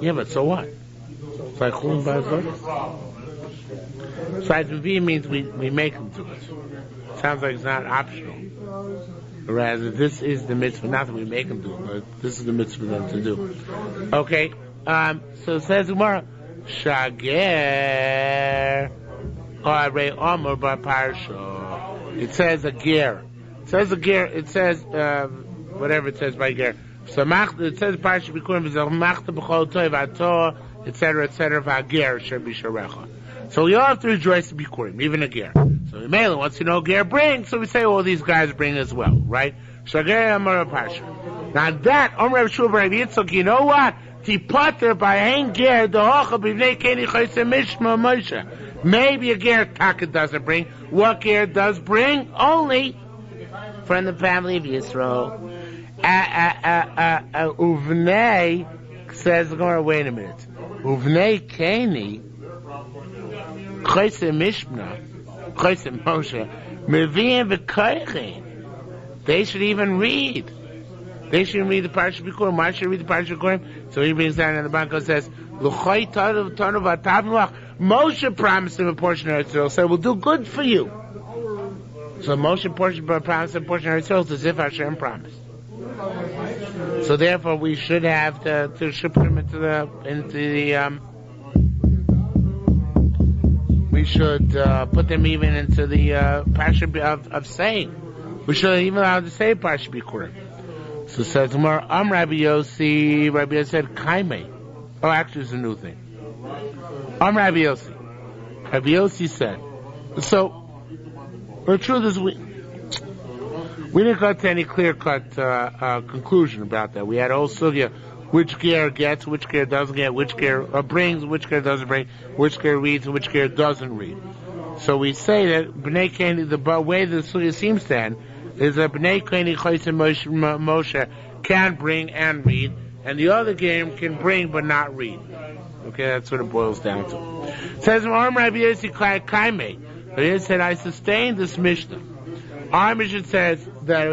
Yeah, but so what? It's like Chulin Ba'azot. Besides, Mevim means we make them do it. Sounds like it's not optional. Whereas this is the mitzvah, not that we make them do it, but this is the mitzvah for them to do. Okay, so it says Gemara, Shager, Arei Omer Bar Parsha. It says a ger. It says whatever it says by ger. So it says Parsha Bikurim is machta b'chol toiv ator, etc., v'ager she'bisharecha. So we all have to rejoice in Bikurim, even a ger. So Mela wants to know ger brings, so we say all these guys bring as well, right? Shagir Amar Parsha. Now that Omer Shul Rabbi Yitzchak, you know what? Tipater by ein ger dehocha b'vnei keni chayse mishma Moshe. Maybe a ger taka doesn't bring. What ger does bring? Only from the family of Yisrael. Uvnei says, wait a minute. Uvnei keni chayse mishma chayse Moshe meviim v'koichin. They should even read. They shouldn't read the Parsha Bikurim. Why should read the Parsha Bikurim? So he brings down, and the Banco says, Moshe promised him a portion of Israel, so we'll do good for you. So Moshe promised him a portion of Israel as if Hashem promised. So therefore, we should have to ship them into the we should put them even into the Parsha of saying. We should even allow to say Parsha Bikurim. So it says more. Rabbi Yossi. Rabbi Yossi said Kaimei. Oh, actually, it's a new thing. Rabbi Yossi. Rabbi Yossi said. So the truth is, we didn't get to any clear-cut conclusion about that. We had all sugya, which ger gets, which ger doesn't get, which ger brings, which ger doesn't bring, which ger reads, and which ger doesn't read. So we say that Bnei Keni, the way the sugya seems to end, is that Bnei Keni Chayse Moshe can bring and read, and the other game can bring but not read. Okay, that's what it boils down to. It says, Rabbi Yossi Kaimei. Rabbi Yossi said, I sustain this Mishnah. Our Mishnah says that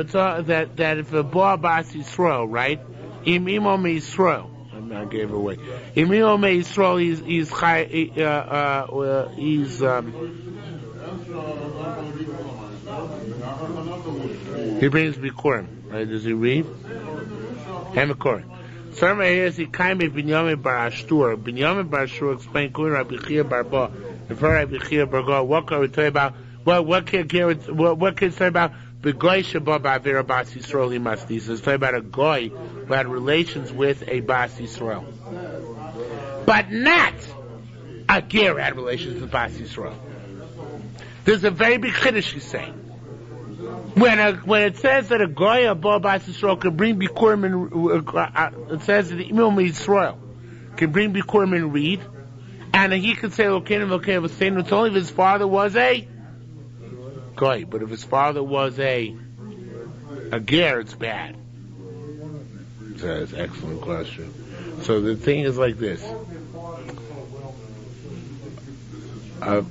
if a Bo Bas Yisrael, right? Im Imo Me Yisrael. I gave it away. Im Imo Me Yisrael, he brings Bikurim, right? Does he read? Hemikorim. Some here he came with Binyamin Bar Ashtur. Binyamin Bar Ashtur explained Kurin Rabbi Chia Bar Ba. If Rabbi Chia Bar Ba, what can we tell you about? What can you say about the goy sheba ba'avera bas Yisrael imasti? It's talking about a goy who had relations with a bas Yisrael, but not a ger had relations with bas Yisrael. There's a very big chiddush he's saying. When it says that a goy above bas Yisrael can bring Bikurim and it says that the Imam Yisrael can bring Bikurim and read, and he can say okay, it's only if his father was a goy, but if his father was a ger, it's bad. That's an excellent question. So the thing is like this: a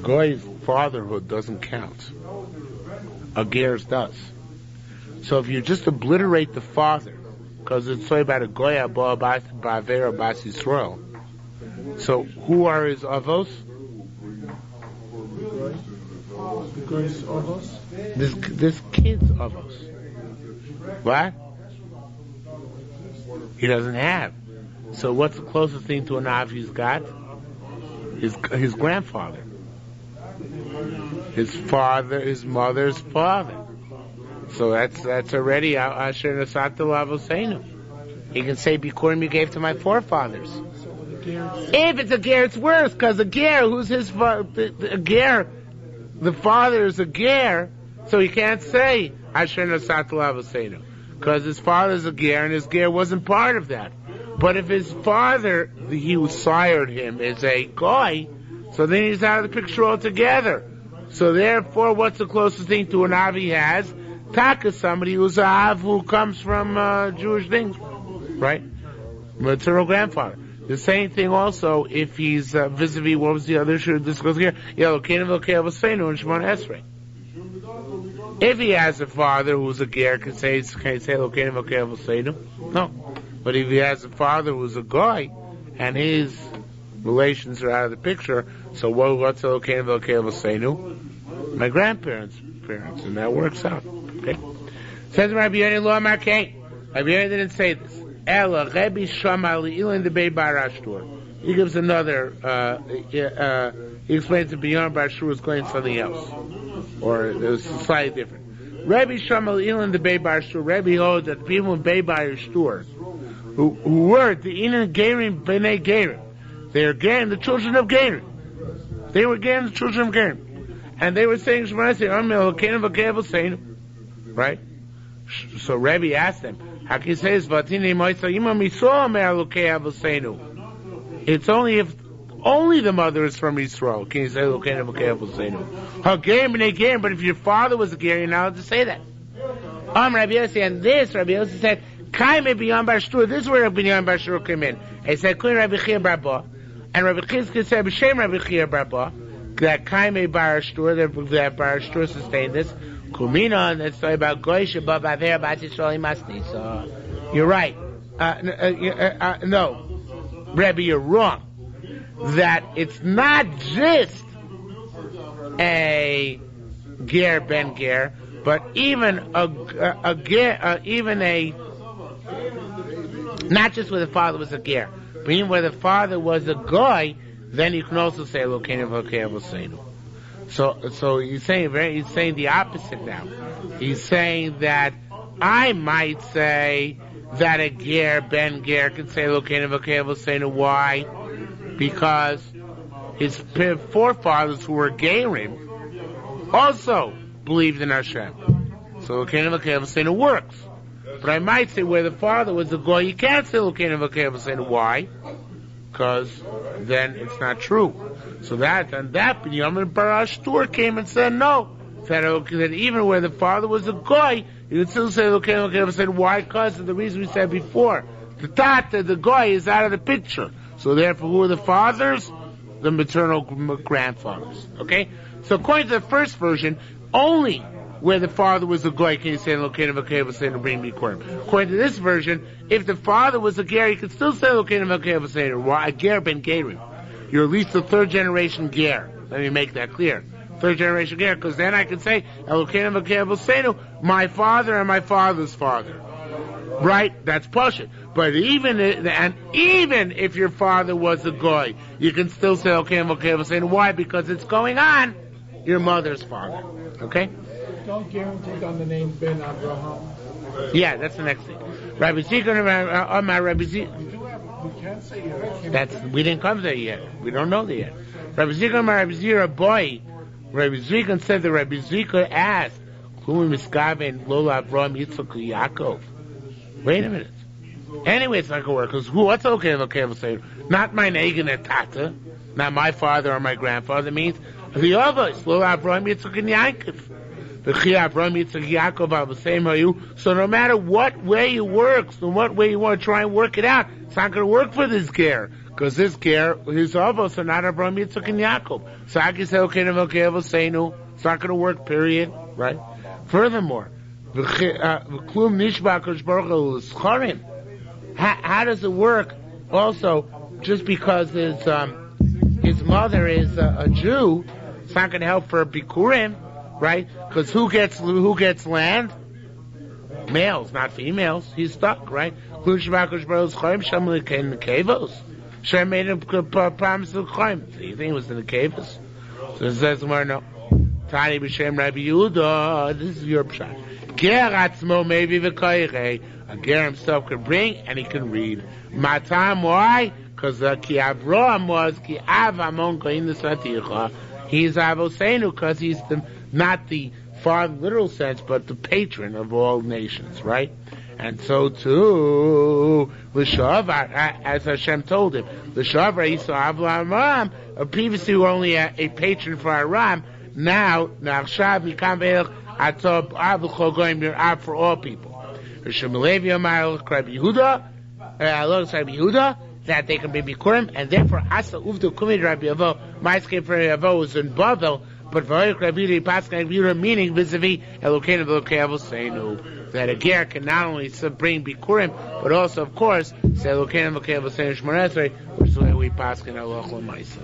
goy's fatherhood doesn't count. A ger's does. So if you just obliterate the father, because it's so about a goy abba ba'avera bas Yisrael. So who are his avos? This kid's avos. What? He doesn't have. So what's the closest thing to an av he's got? His grandfather. His father, his mother's father. So that's already Asher Nasata Lavosenu. He can say Bikurim you gave to my forefathers. If it's a ger, it's worse, because a ger, who's his father? A ger, the father is a ger, so he can't say Asher Nasata Lavosenu, because his father's a ger, and his ger wasn't part of that. But if his father, he who sired him, is a goy, so then he's out of the picture altogether. So therefore, what's the closest thing to an av he has? Taka, somebody who's a av who comes from Jewish things, right? Maternal grandfather. The same thing also if he's vis-a-vis, what was the other issue? This goes here. If he has a father who's a ger, can say no. But if he has a father who's a goy, and his relations are out of the picture, so what's my grandparents' parents, and that works out. Okay. Says Rabbi Yoni Lo Markei. Rabbi Yoni didn't say this. Ella Rabbi Shama Li'ilin the Bei Bar Ashtur. He gives another. He explains that beyond Bar Ashtur is going something else, or it was slightly different. Rabbi Shamal Ilan the Beibar Shtur. Rabbi holds that people in Beibar Shtur who were the Inan Gerim Bnei Gerim, they are Gerim, the children of Gerim. They were Gerim, the children of Gerim, and they were saying right? So Rabbi asked them, how can you say this? It's only if only the mother is from Yisrael. Can you say but if your father was a ger, you're not allowed to say that. Rabbi Yossi, and this Rabbi Yossi said, this is where Rabbi Yochanan Bar Shur came in. He said, Rabbi Chia Bar Ba, and Rabbi Chizkiah said, B'Shem Rabbi Chia Bar Ba, that Kaime Bar Shur, that Bar Shur sustained this. Kumina, and it's about Goy Shabbat Aver Bat Yisrael Masni. So you're right. No, Rabbi, you're wrong. That it's not just a ger ben ger, but even a ger, even a not just where the father was a ger, but even where the father was a goy, then you can also say Elokeinu v'Elokeinu. So he's saying the opposite now. He's saying that I might say that a ger ben ger can say Elokeinu v'Elokeinu. Why? Because his forefathers who were gerim also believed in Hashem. So Elokeinu v'Elokeinu works. But I might say where the father was a goy, you can't say Elokeinu v'Elokeinu. Why? Because then it's not true. So Binyamin Bar Shtur came and said no. That even where the father was a goy, you would still say Elokeinu v'Elokeinu. Why? Because of the reason we said before. The tata, the goy, is out of the picture. So therefore, who are the fathers? The maternal grandfathers. Okay? So according to the first version, only where the father was a goy can you say Elokeinu v'Elokeinu to bring Bikkurim. According to this version, if the father was a ger, you could still say Elokeinu v'Elokeinu. Why? A ger ben gerim. You're at least a third generation ger. Let me make that clear. Third generation ger, because then I can say Elokeinu v'Elokeinu, my father and my father's father. Right? That's Pashut. But even if your father was a goy, you can still say Elokeinu v'Elokeinu. Why? Because it's going on your mother's father. Okay? Don't guarantee on the name Ben Abraham. Yeah, that's the next thing. Rabbi Zikon, Rabbi Zikon. We can't say we didn't come there yet. We don't know that yet. Rabbi Zikon, Rabbi Zira, boy. Rabbi Zikon said that Rabbi Zikon asked, "Who miskaven Lola Avraham Yitzchak Yaakov?" Wait a minute. Anyway, it's not going to work. Because what's okay, say? Not my Negan and Tata, not my father or my grandfather. It means the others. Lola Avraham Yitzchak and Yaakov. So no matter what way it works, no what way you want to try and work it out, it's not going to work for this ger. Because this ger, his avos are not Abraham, Yitzchak, and Yaakov. So I can say, it's not going to work, period. Right? Furthermore, how does it work? Also, just because his mother is a Jew, it's not going to help for Bikkurim. Right? Because who gets land? Males, not females. He's stuck, right? Hashem made a promise to Chaim. Do you think it was in the caves? So it says more no. Tani b'shem Rabbi Yehuda. This is your pshat. Ger atzmo maybe v'koyre. A ger himself can bring and he can read. Matam, why? Because ki Avraham was ki av amon koyin l'saticha. He's Avoseinu because he's not the father literal sense, but the patron of all nations, right? And so too, l'shavar, as Hashem told him, l'shavar Yisrael Avraham, previously we were only a patron for Aram. Now Nachshav Mikam Ve'elch Atov Avluchol Goyim Yir'av for all people. Shemalevi Amar Rabbi Yehuda, Rabbi Yehuda, that they can be Bikkurim, and therefore Asa Uvdu Kumid Rabbi Avo, my escape from Rabbi Avo was in Bavel, but Vayik Rabbi Yehuda Pascha Rabbi Yehuda, meaning vis-a-vis Elokeinu v'Elokeinu Seinu, that a ger can not only bring Bikkurim, but also, of course, say Elokeinu v'Elokeinu Seinu Shmoneh Esrei, which is the way we Pascha in Halacha L'Maisa.